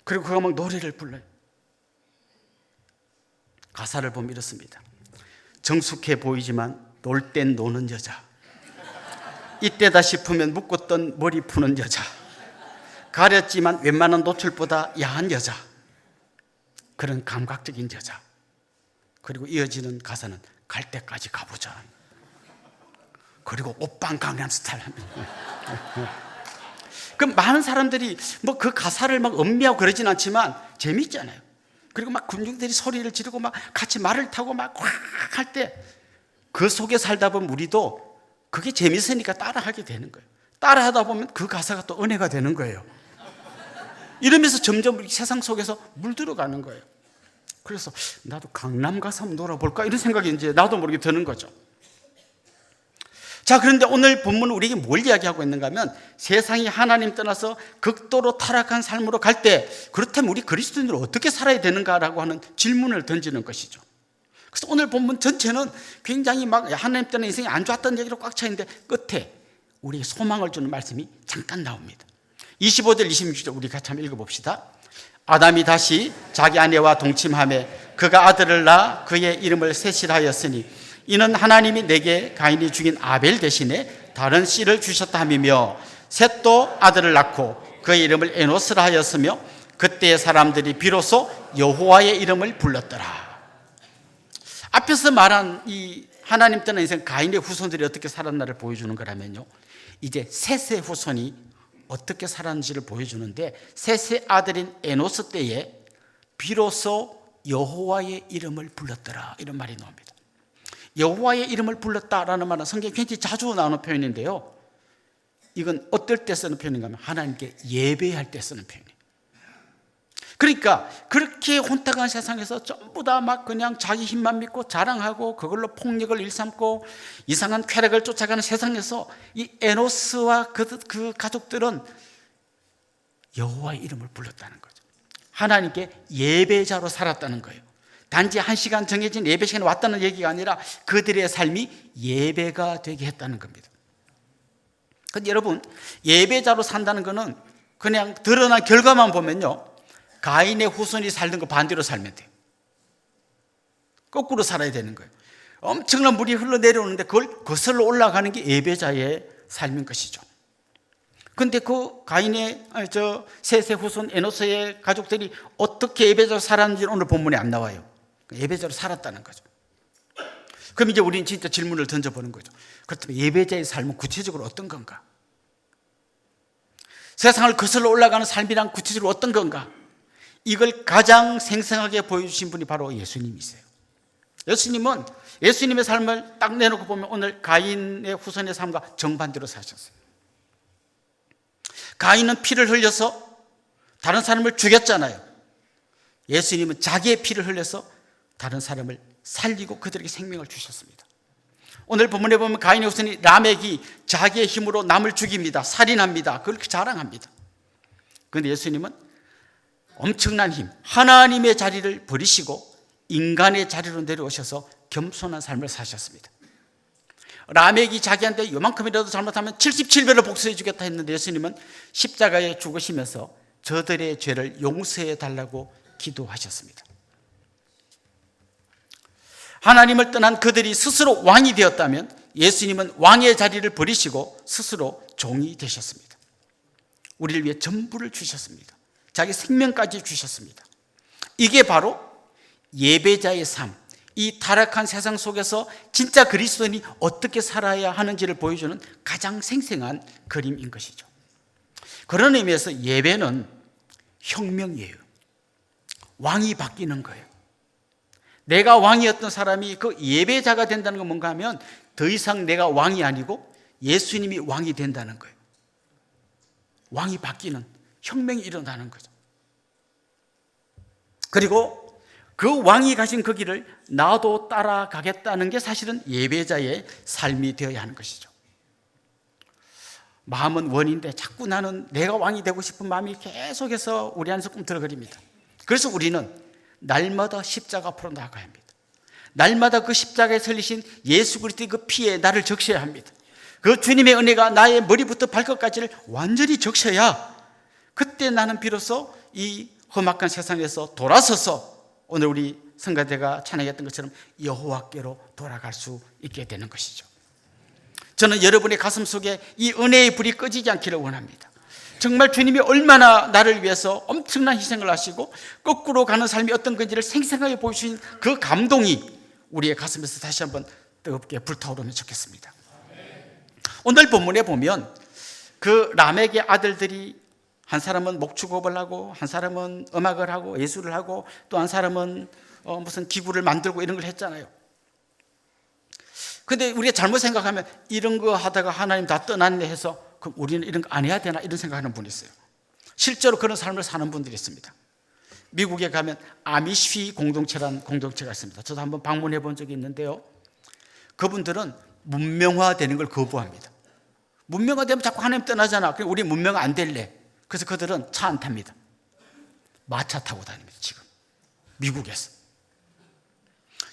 그리고 그가 막 노래를 불러요. 가사를 보면 이렇습니다. 정숙해 보이지만 놀 땐 노는 여자, 이때다 싶으면 묶었던 머리 푸는 여자, 가렸지만 웬만한 노출보다 야한 여자, 그런 감각적인 여자. 그리고 이어지는 가사는 갈 때까지 가보자. 그리고 오빤 강남스타일. 그 많은 사람들이 뭐 그 가사를 막 음미하고 그러진 않지만 재밌잖아요. 그리고 막 군중들이 소리를 지르고 막 같이 말을 타고 막 꽉 할 때 그 속에 살다 보면 우리도 그게 재밌으니까 따라하게 되는 거예요. 따라하다 보면 그 가사가 또 은혜가 되는 거예요. 이러면서 점점 세상 속에서 물들어가는 거예요. 그래서 나도 강남 가서 한번 놀아볼까 이런 생각이 이제 나도 모르게 드는 거죠. 자, 그런데 오늘 본문은 우리에게 뭘 이야기하고 있는가 하면 세상이 하나님 떠나서 극도로 타락한 삶으로 갈 때 그렇다면 우리 그리스도인들은 어떻게 살아야 되는가라고 하는 질문을 던지는 것이죠. 그래서 오늘 본문 전체는 굉장히 막 하나님 떠난 인생이 안 좋았던 얘기로 꽉 차 있는데 끝에 우리에게 소망을 주는 말씀이 잠깐 나옵니다. 25절 26절 우리 같이 한번 읽어봅시다. 아담이 다시 자기 아내와 동침하매 그가 아들을 낳아 그의 이름을 셋이라 하였으니 이는 하나님이 내게 가인이 죽인 아벨 대신에 다른 씨를 주셨다 하며 셋도 아들을 낳고 그의 이름을 에노스라 하였으며 그때의 사람들이 비로소 여호와의 이름을 불렀더라. 앞에서 말한 이 하나님 떠난 인생 가인의 후손들이 어떻게 살았나를 보여주는 거라면요, 이제 셋의 후손이 어떻게 살았는지를 보여주는데, 셋의 아들인 에노스 때에 비로소 여호와의 이름을 불렀더라, 이런 말이 나옵니다. 여호와의 이름을 불렀다라는 말은 성경에 굉장히 자주 나오는 표현인데요, 이건 어떨 때 쓰는 표현인가 하면 하나님께 예배할 때 쓰는 표현이에요. 그러니까 그렇게 혼탁한 세상에서 전부 다 막 그냥 자기 힘만 믿고 자랑하고 그걸로 폭력을 일삼고 이상한 쾌락을 쫓아가는 세상에서 이 에노스와 그 가족들은 여호와의 이름을 불렀다는 거죠. 하나님께 예배자로 살았다는 거예요. 단지 한 시간 정해진 예배 시간에 왔다는 얘기가 아니라 그들의 삶이 예배가 되게 했다는 겁니다. 근데 여러분, 예배자로 산다는 거는 그냥 드러난 결과만 보면요, 가인의 후손이 살던 거 반대로 살면 돼요. 거꾸로 살아야 되는 거예요. 엄청난 물이 흘러내려오는데 그걸 거슬러 올라가는 게 예배자의 삶인 것이죠. 근데 그 가인의 셋의 후손 에노스의 가족들이 어떻게 예배자로 살았는지는 오늘 본문에 안 나와요. 예배자로 살았다는 거죠. 그럼 이제 우리는 진짜 질문을 던져보는 거죠. 그렇다면 예배자의 삶은 구체적으로 어떤 건가? 세상을 거슬러 올라가는 삶이란 구체적으로 어떤 건가? 이걸 가장 생생하게 보여주신 분이 바로 예수님이세요. 예수님은 예수님의 삶을 딱 내놓고 보면 오늘 가인의 후손의 삶과 정반대로 사셨어요. 가인은 피를 흘려서 다른 사람을 죽였잖아요. 예수님은 자기의 피를 흘려서 다른 사람을 살리고 그들에게 생명을 주셨습니다. 오늘 본문에 보면 가인의 후손이 라멕이 자기의 힘으로 남을 죽입니다. 살인합니다. 그렇게 자랑합니다. 그런데 예수님은 엄청난 힘, 하나님의 자리를 버리시고 인간의 자리로 내려오셔서 겸손한 삶을 사셨습니다. 라멕이 자기한테 요만큼이라도 잘못하면 77배로 복수해 주겠다 했는데 예수님은 십자가에 죽으시면서 저들의 죄를 용서해 달라고 기도하셨습니다. 하나님을 떠난 그들이 스스로 왕이 되었다면 예수님은 왕의 자리를 버리시고 스스로 종이 되셨습니다. 우리를 위해 전부를 주셨습니다. 자기 생명까지 주셨습니다. 이게 바로 예배자의 삶, 이 타락한 세상 속에서 진짜 그리스도인이 어떻게 살아야 하는지를 보여주는 가장 생생한 그림인 것이죠. 그런 의미에서 예배는 혁명이에요. 왕이 바뀌는 거예요. 내가 왕이었던 사람이 그 예배자가 된다는 건 뭔가 하면 더 이상 내가 왕이 아니고 예수님이 왕이 된다는 거예요. 왕이 바뀌는, 혁명이 일어나는 거죠. 그리고 그 왕이 가신 그 길을 나도 따라가겠다는 게 사실은 예배자의 삶이 되어야 하는 것이죠. 마음은 원인데 자꾸 나는 내가 왕이 되고 싶은 마음이 계속해서 우리 안에서 꿈틀거립니다. 그래서 우리는 날마다 십자가 앞으로 나아가야 합니다. 날마다 그 십자가에 설리신 예수 그리스도의 그 피에 나를 적셔야 합니다. 그 주님의 은혜가 나의 머리부터 발끝까지를 완전히 적셔야 그때 나는 비로소 이 험악한 세상에서 돌아서서 오늘 우리 성가대가 찬양했던 것처럼 여호와께로 돌아갈 수 있게 되는 것이죠. 저는 여러분의 가슴 속에 이 은혜의 불이 꺼지지 않기를 원합니다. 정말 주님이 얼마나 나를 위해서 엄청난 희생을 하시고 거꾸로 가는 삶이 어떤 건지를 생생하게 보여주신 그 감동이 우리의 가슴에서 다시 한번 뜨겁게 불타오르면 좋겠습니다. 오늘 본문에 보면 그 라멕의 아들들이 한 사람은 목축업을 하고 한 사람은 음악을 하고 예술을 하고 또 한 사람은 무슨 기구를 만들고 이런 걸 했잖아요. 근데 우리가 잘못 생각하면 이런 거 하다가 하나님 다 떠났네 해서 그럼 우리는 이런 거 안 해야 되나 이런 생각하는 분이 있어요. 실제로 그런 삶을 사는 분들이 있습니다. 미국에 가면 아미쉬 공동체라는 공동체가 있습니다. 저도 한번 방문해 본 적이 있는데요. 그분들은 문명화되는 걸 거부합니다. 문명화되면 자꾸 하나님 떠나잖아. 그럼 우리 문명화 안 될래. 그래서 그들은 차 안 탑니다. 마차 타고 다닙니다. 지금 미국에서.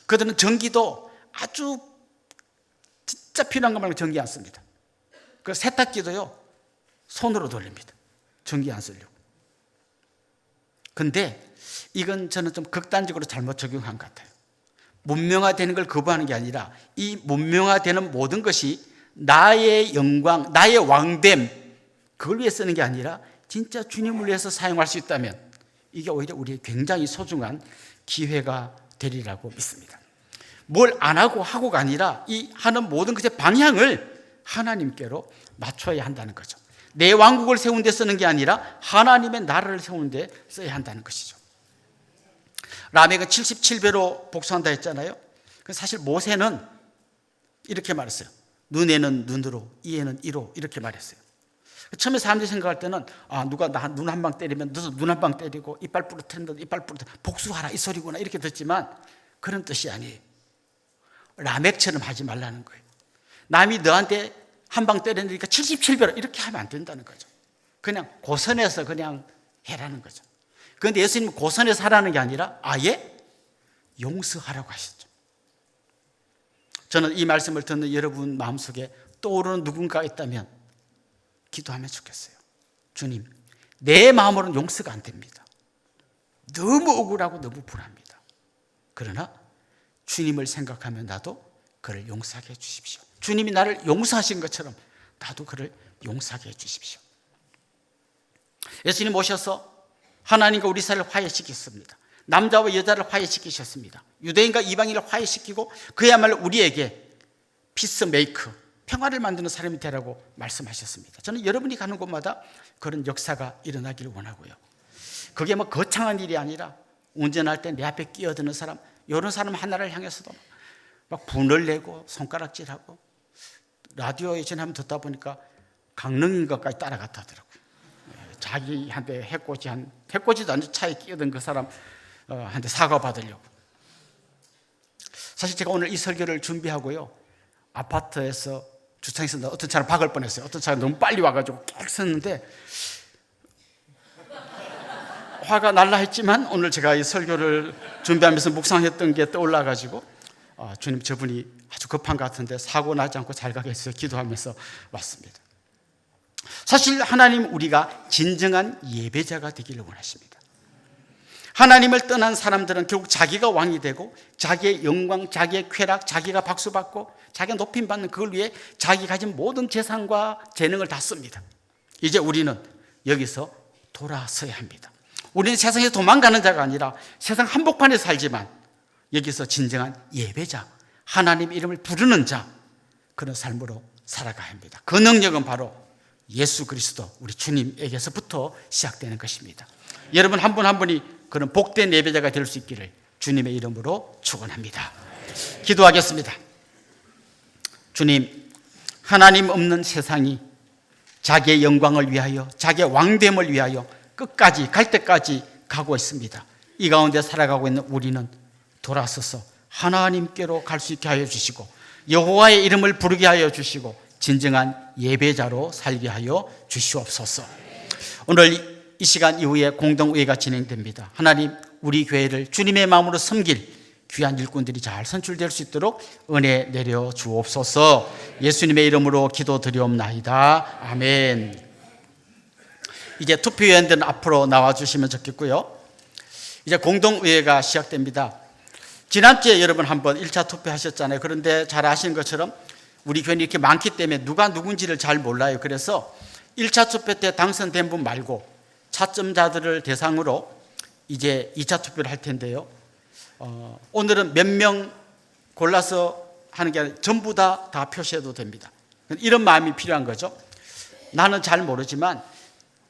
그들은 전기도 아주 진짜 필요한 것 말고 전기 안 씁니다. 그 세탁기도요 손으로 돌립니다. 전기 안 쓰려고. 근데 이건 저는 좀 극단적으로 잘못 적용한 것 같아요. 문명화되는 걸 거부하는 게 아니라 이 문명화되는 모든 것이 나의 영광, 나의 왕됨, 그걸 위해 쓰는 게 아니라 진짜 주님을 위해서 사용할 수 있다면 이게 오히려 우리의 굉장히 소중한 기회가 되리라고 믿습니다. 뭘 안 하고 하고가 아니라 이 하는 모든 것의 방향을 하나님께로 맞춰야 한다는 거죠. 내 왕국을 세운 데 쓰는 게 아니라 하나님의 나라를 세우는 데 써야 한다는 것이죠. 라멕은 77배로 복수한다 했잖아요. 사실 모세는 이렇게 말했어요. 눈에는 눈으로, 이에는 이로, 이렇게 말했어요. 처음에 사람들이 생각할 때는 누가 나 눈 한 방 때리면 너도 눈 한 방 때리고 이빨 부러뜨린다, 이빨 부러뜨려 복수하라 이 소리구나 이렇게 듣지만 그런 뜻이 아니에요. 라멕처럼 하지 말라는 거예요. 남이 너한테 한 방 때리니까 77배로 이렇게 하면 안 된다는 거죠. 그냥 고선해서 그냥 해라는 거죠. 그런데 예수님은 고선해서 하라는 게 아니라 아예 용서하라고 하셨죠. 저는 이 말씀을 듣는 여러분 마음속에 떠오르는 누군가가 있다면 기도하면 좋겠어요. 주님, 내 마음으로는 용서가 안 됩니다. 너무 억울하고 너무 불합니다. 그러나 주님을 생각하면 나도 그를 용서하게 해주십시오. 주님이 나를 용서하신 것처럼 나도 그를 용서하게 해주십시오. 예수님 오셔서 하나님과 우리 사이를 화해시켰습니다. 남자와 여자를 화해시키셨습니다. 유대인과 이방인을 화해시키고 그야말로 우리에게 피스메이커, 평화를 만드는 사람이 되라고 말씀하셨습니다. 저는 여러분이 가는 곳마다 그런 역사가 일어나기를 원하고요. 그게 뭐 거창한 일이 아니라 운전할 때 내 앞에 끼어드는 사람, 이런 사람 하나를 향해서도 막 분을 내고 손가락질하고 라디오에 전에 듣다 보니까 강릉인 것까지 따라갔다 하더라고요. 자기한테 해코지도 아니고 차에 끼어든 그 사람 한테 사과 받으려고. 사실 제가 오늘 이 설교를 준비하고요, 아파트에서 주차장에서 어떤 차를 박을 뻔했어요. 어떤 차가 너무 빨리 와가지고 쭉 섰는데 화가 날라 했지만 오늘 제가 이 설교를 준비하면서 묵상했던 게 떠올라가지고 주님, 저분이 아주 급한 것 같은데 사고 나지 않고 잘 가게 해서 기도하면서 왔습니다. 사실 하나님, 우리가 진정한 예배자가 되기를 원하십니다. 하나님을 떠난 사람들은 결국 자기가 왕이 되고 자기의 영광, 자기의 쾌락, 자기가 박수받고 자기가 높임받는 그걸 위해 자기 가진 모든 재산과 재능을 다 씁니다. 이제 우리는 여기서 돌아서야 합니다. 우리는 세상에서 도망가는 자가 아니라 세상 한복판에 살지만 여기서 진정한 예배자, 하나님 이름을 부르는 자, 그런 삶으로 살아가야 합니다. 그 능력은 바로 예수 그리스도 우리 주님에게서부터 시작되는 것입니다. 여러분 한 분 한 분이 그런 복된 예배자가 될 수 있기를 주님의 이름으로 축원합니다. 기도하겠습니다. 주님, 하나님 없는 세상이 자기의 영광을 위하여, 자기의 왕됨을 위하여 끝까지 갈 때까지 가고 있습니다. 이 가운데 살아가고 있는 우리는 돌아서서 하나님께로 갈 수 있게 하여 주시고 여호와의 이름을 부르게 하여 주시고 진정한 예배자로 살게 하여 주시옵소서. 오늘 이 시간 이후에 공동회의가 진행됩니다. 하나님, 우리 교회를 주님의 마음으로 섬길 귀한 일꾼들이 잘 선출될 수 있도록 은혜 내려 주옵소서. 예수님의 이름으로 기도드리옵나이다. 아멘. 이제 투표위원들은 앞으로 나와주시면 좋겠고요. 이제 공동의회가 시작됩니다. 지난주에 여러분 한번 1차 투표하셨잖아요. 그런데 잘 아시는 것처럼 우리 교회는 이렇게 많기 때문에 누가 누군지를 잘 몰라요. 그래서 1차 투표 때 당선된 분 말고 차점자들을 대상으로 이제 2차 투표를 할 텐데요. 오늘은 몇 명 골라서 하는 게 아니라 전부 다 표시해도 됩니다. 이런 마음이 필요한 거죠. 나는 잘 모르지만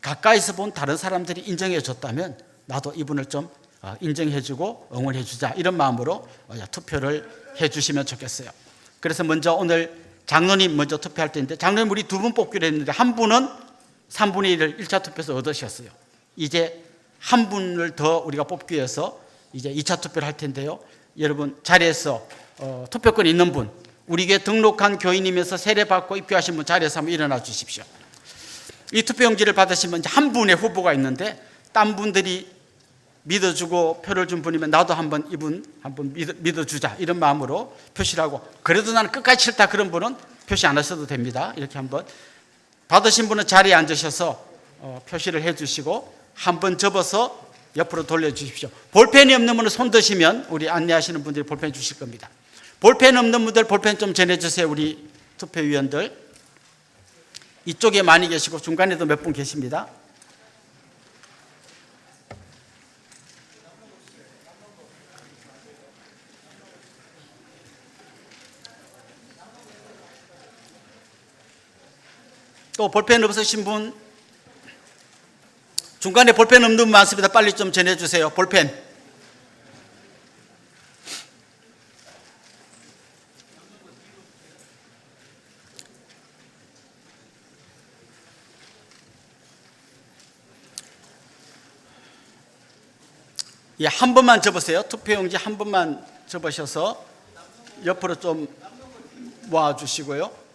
가까이서 본 다른 사람들이 인정해 줬다면 나도 이분을 좀 인정해 주고 응원해 주자, 이런 마음으로 투표를 해 주시면 좋겠어요. 그래서 먼저 오늘 장로님 먼저 투표할 텐데, 장로님 우리 두 분 뽑기로 했는데 한 분은 3분의 1을 1차 투표에서 얻으셨어요. 이제 한 분을 더 우리가 뽑기 위해서 이제 2차 투표를 할 텐데요. 여러분 자리에서 투표권이 있는 분, 우리 교회 등록한 교인이면서 세례받고 입교하신 분 자리에서 한번 일어나 주십시오. 이 투표용지를 받으시면 이제 한 분의 후보가 있는데 딴 분들이 믿어주고 표를 준 분이면 나도 한번 이분 한번 믿어주자, 이런 마음으로 표시를 하고, 그래도 나는 끝까지 싫다 그런 분은 표시 안 하셔도 됩니다. 이렇게 한번 받으신 분은 자리에 앉으셔서 표시를 해주시고 한번 접어서 옆으로 돌려주십시오. 볼펜이 없는 분은 손 드시면 우리 안내하시는 분들이 볼펜 주실 겁니다. 볼펜 없는 분들 볼펜 좀 전해주세요. 우리 투표위원들 이쪽에 많이 계시고 중간에도 몇 분 계십니다. 또 볼펜 없으신 분, 중간에 볼펜 없는 분 많습니다. 빨리 좀 전해주세요. 볼펜. 예, 한 번만 접으세요. 투표용지 한 번만 접으셔서 옆으로 좀 모아주시고요.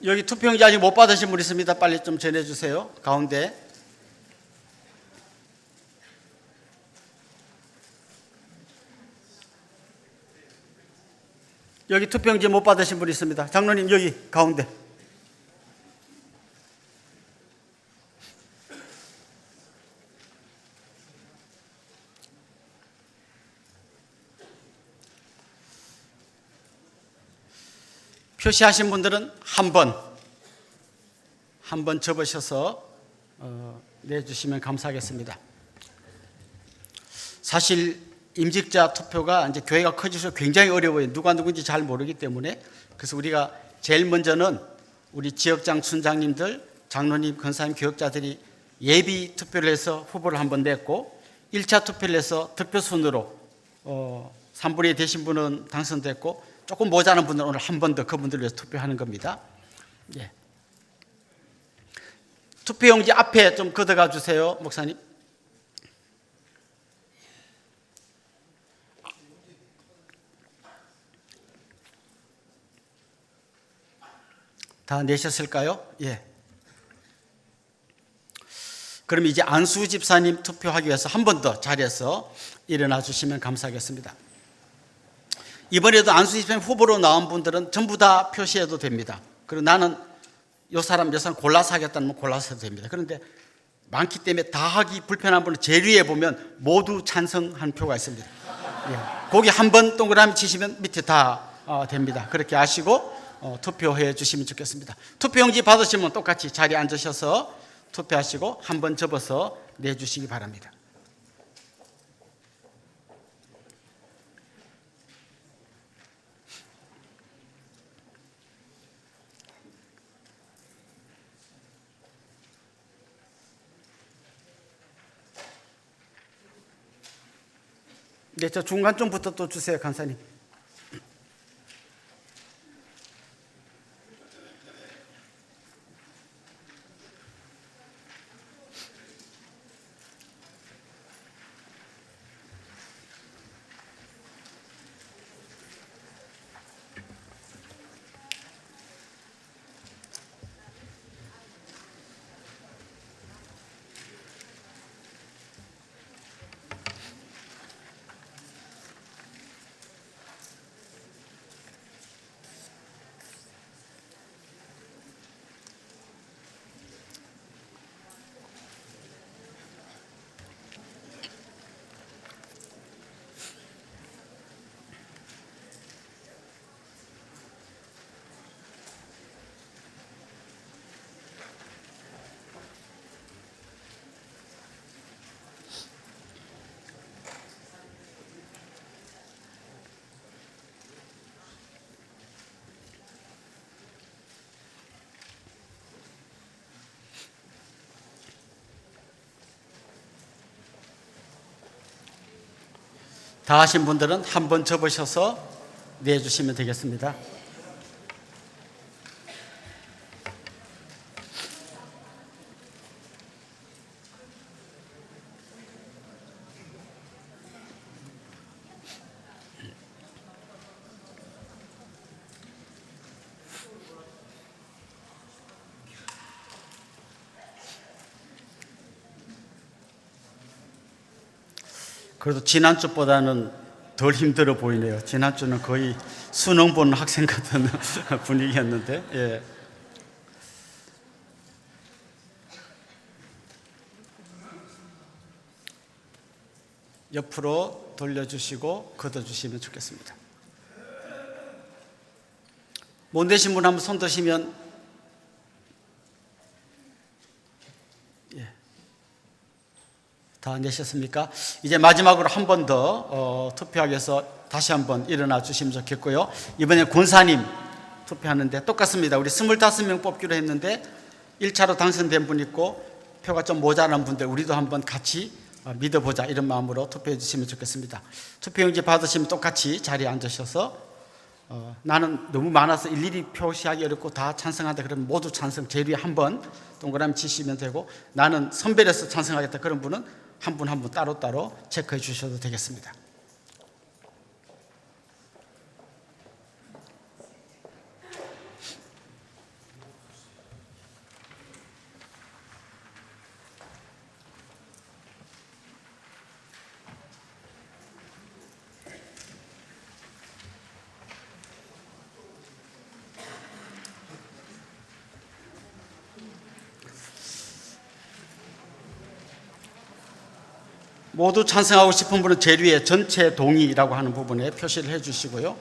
여기 투표용지 아직 못 받으신 분 있습니다. 빨리 좀 전해주세요. 가운데. 여기 투표용지 못 받으신 분 있습니다. 장로님 여기 가운데. 표시하신 분들은 한 번 접으셔서 내주시면 감사하겠습니다. 사실 임직자 투표가 이제 교회가 커질수록 굉장히 어려워요. 누가 누군지 잘 모르기 때문에. 그래서 우리가 제일 먼저는 우리 지역장 순장님들, 장로님, 권사님, 교역자들이 예비 투표를 해서 후보를 한번 냈고 1차 투표를 해서 득표순으로 3분의 2 되신 분은 당선됐고 조금 모자란 분들은 오늘 한 번 더 그분들을 위해서 투표하는 겁니다. 예. 투표용지 앞에 좀 걷어가 주세요, 목사님. 다 내셨을까요? 예. 그럼 이제 안수 집사님 투표하기 위해서 한 번 더 자리에서 일어나 주시면 감사하겠습니다. 이번에도 안수 집사님 후보로 나온 분들은 전부 다 표시해도 됩니다. 그리고 나는 요 사람 골라서 하겠다는 분 골라서 해도 됩니다. 그런데 많기 때문에 다 하기 불편한 분은 제일 위에 보면 모두 찬성한 표가 있습니다. 예. 거기 한 번 동그라미 치시면 밑에 다 됩니다. 그렇게 아시고 투표해 주시면 좋겠습니다. 투표용지 받으시면 똑같이 자리에 앉으셔서 투표하시고 한 번 접어서 내주시기 바랍니다. 네, 저 중간 좀부터 또 주세요, 간사님. 다 하신 분들은 한 번 접으셔서 내주시면 되겠습니다. 그래도 지난주보다는 덜 힘들어 보이네요. 지난주는 거의 수능 보는 학생 같은 분위기였는데. 예. 옆으로 돌려주시고 걷어주시면 좋겠습니다. 못 내신 분 한번 손 드시면, 예. 다 내셨습니까? 이제 마지막으로 한 번 더 투표하기 위해서 다시 한번 일어나 주시면 좋겠고요. 이번에 권사님 투표하는데 똑같습니다. 우리 25명 뽑기로 했는데 1차로 당선된 분 있고 표가 좀 모자란 분들 우리도 한번 같이 믿어보자 이런 마음으로 투표해 주시면 좋겠습니다. 투표용지 받으시면 똑같이 자리에 앉으셔서 나는 너무 많아서 일일이 표시하기 어렵고 다 찬성한다 그러면 모두 찬성 제일 위에 한번 동그라미 치시면 되고, 나는 선별해서 찬성하겠다 그런 분은 한 분 한 분 따로따로 체크해 주셔도 되겠습니다. 모두 찬성하고 싶은 분은 제일 위에 전체 동의라고 하는 부분에 표시를 해 주시고요.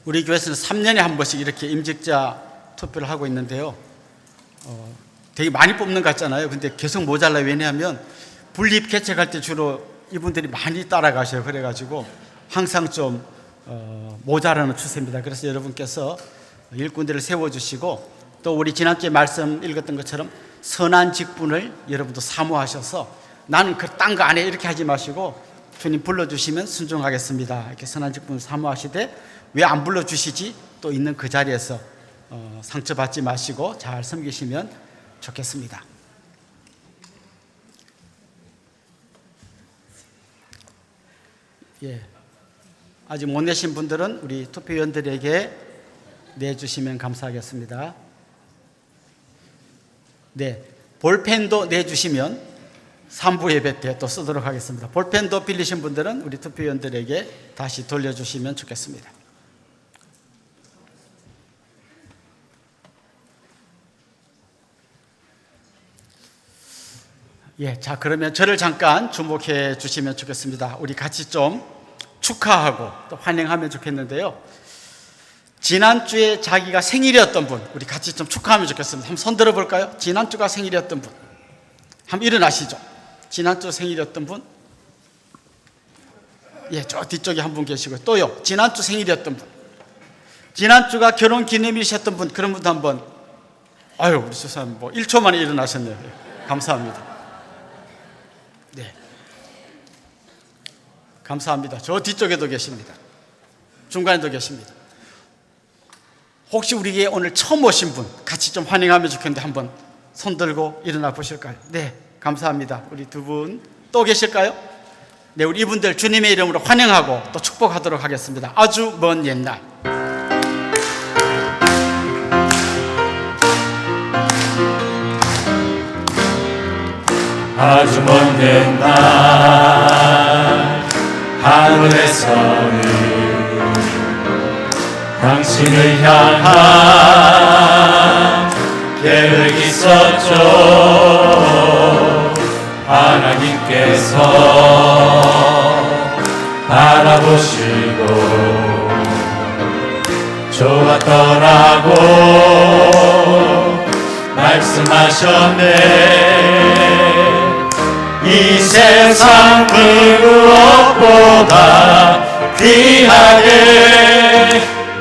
우리 교회에서는 3년에 한 번씩 이렇게 임직자 투표를 하고 있는데요. 되게 많이 뽑는 것 같잖아요. 근데 계속 모자라요. 왜냐하면 분립 개척할 때 주로 이분들이 많이 따라가셔요. 그래가지고 항상 좀 모자라는 추세입니다. 그래서 여러분께서 일꾼들을 세워주시고, 또 우리 지난주에 말씀 읽었던 것처럼 선한 직분을 여러분도 사모하셔서 나는 그 딴 거 안 해 이렇게 하지 마시고 주님 불러주시면 순종하겠습니다 이렇게 선한 직분을 사모하시되, 왜 안 불러주시지? 또 있는 그 자리에서 상처받지 마시고 잘 섬기시면 좋겠습니다. 예, 아직 못 내신 분들은 우리 투표위원들에게 내주시면 감사하겠습니다. 네, 볼펜도 내주시면 3부 예배 때 또 쓰도록 하겠습니다. 볼펜도 빌리신 분들은 우리 투표위원들에게 다시 돌려주시면 좋겠습니다. 예, 자 그러면 저를 잠깐 주목해 주시면 좋겠습니다. 우리 같이 좀 축하하고 또 환영하면 좋겠는데요. 지난주에 자기가 생일이었던 분, 우리 같이 좀 축하하면 좋겠습니다. 한번 손 들어볼까요? 지난주가 생일이었던 분, 한번 일어나시죠. 지난주 생일이었던 분, 예, 저 뒤쪽에 한 분 계시고, 또요, 지난주 생일이었던 분, 지난주가 결혼 기념일이셨던 분, 그런 분도 한번, 아유, 우리 수사님 뭐 1초 만에 일어나셨네요. 예, 감사합니다. 네, 감사합니다. 저 뒤쪽에도 계십니다. 중간에도 계십니다. 혹시 우리에게 오늘 처음 오신 분 같이 좀 환영하면 좋겠는데 한번 손 들고 일어나 보실까요? 네, 감사합니다. 우리 두 분 또 계실까요? 네, 우리 이분들 주님의 이름으로 환영하고 또 축복하도록 하겠습니다. 아주 먼 옛날, 아주 먼 옛날 하늘에서는 당신을 향한 계획이 있었죠. 하나님께서 바라보시고 좋았더라고 말씀하셨네. 이 세상 그 무엇보다 귀하게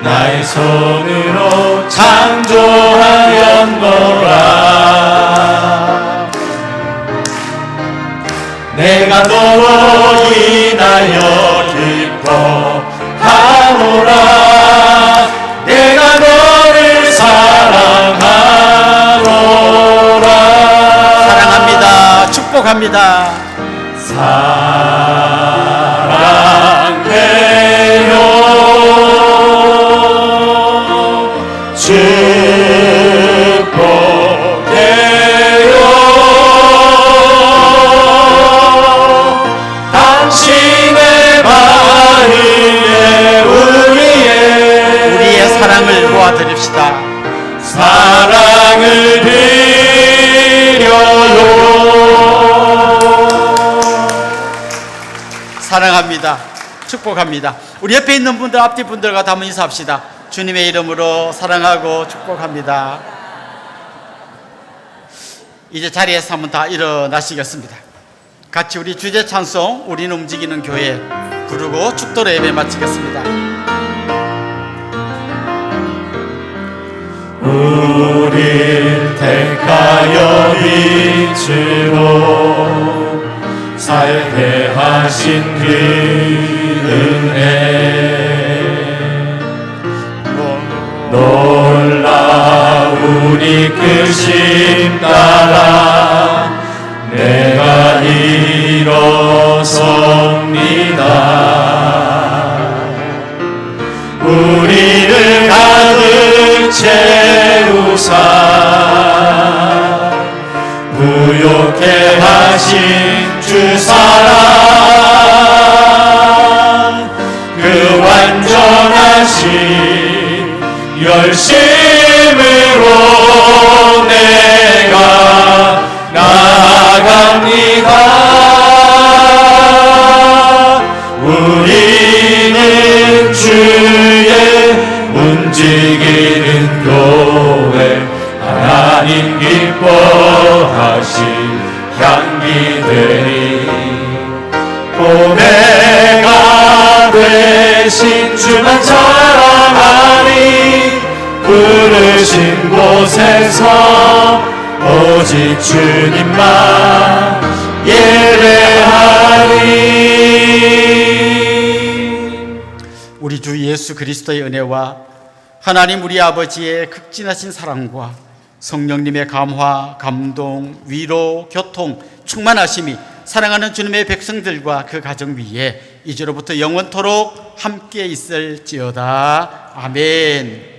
나의 손으로 창조하였노라. 내가 너로 인하여 기뻐하노라. 내가 너를 사랑하노라. 사랑합니다. 축복합니다. 사랑해요. 축복해요. 당신의 마음에 우리의 사랑을 모아드립시다. 사랑을 드려요. 사랑합니다. 축복합니다. 우리 옆에 있는 분들, 앞뒤 분들과 다 한번 인사합시다. 주님의 이름으로 사랑하고 축복합니다. 이제 자리에서 한번 다 일어나시겠습니다. 같이 우리 주제 찬송 우리는 움직이는 교회 부르고 축도로 예배 마치겠습니다. 우릴 택하여 빛으로 살게 하신 그 은혜 놀라운 이끄심 따라 내가 일어섭니다. 우리를 가득 채우사 부욕해 하신 주 사랑 그 완전하신 열심으로 내가 나아갑니다. 우리는 주의 움직이는 교회 하나님 기뻐하신 향기되리 보배가 되신 주만 자랑하니 부르신 곳에서 오직 주님만 예배하리. 우리 주 예수 그리스도의 은혜와 하나님 우리 아버지의 극진하신 사랑과 성령님의 감화, 감동, 위로, 교통, 충만하심이 사랑하는 주님의 백성들과 그 가정 위에 이제로부터 영원토록 함께 있을지어다. 아멘.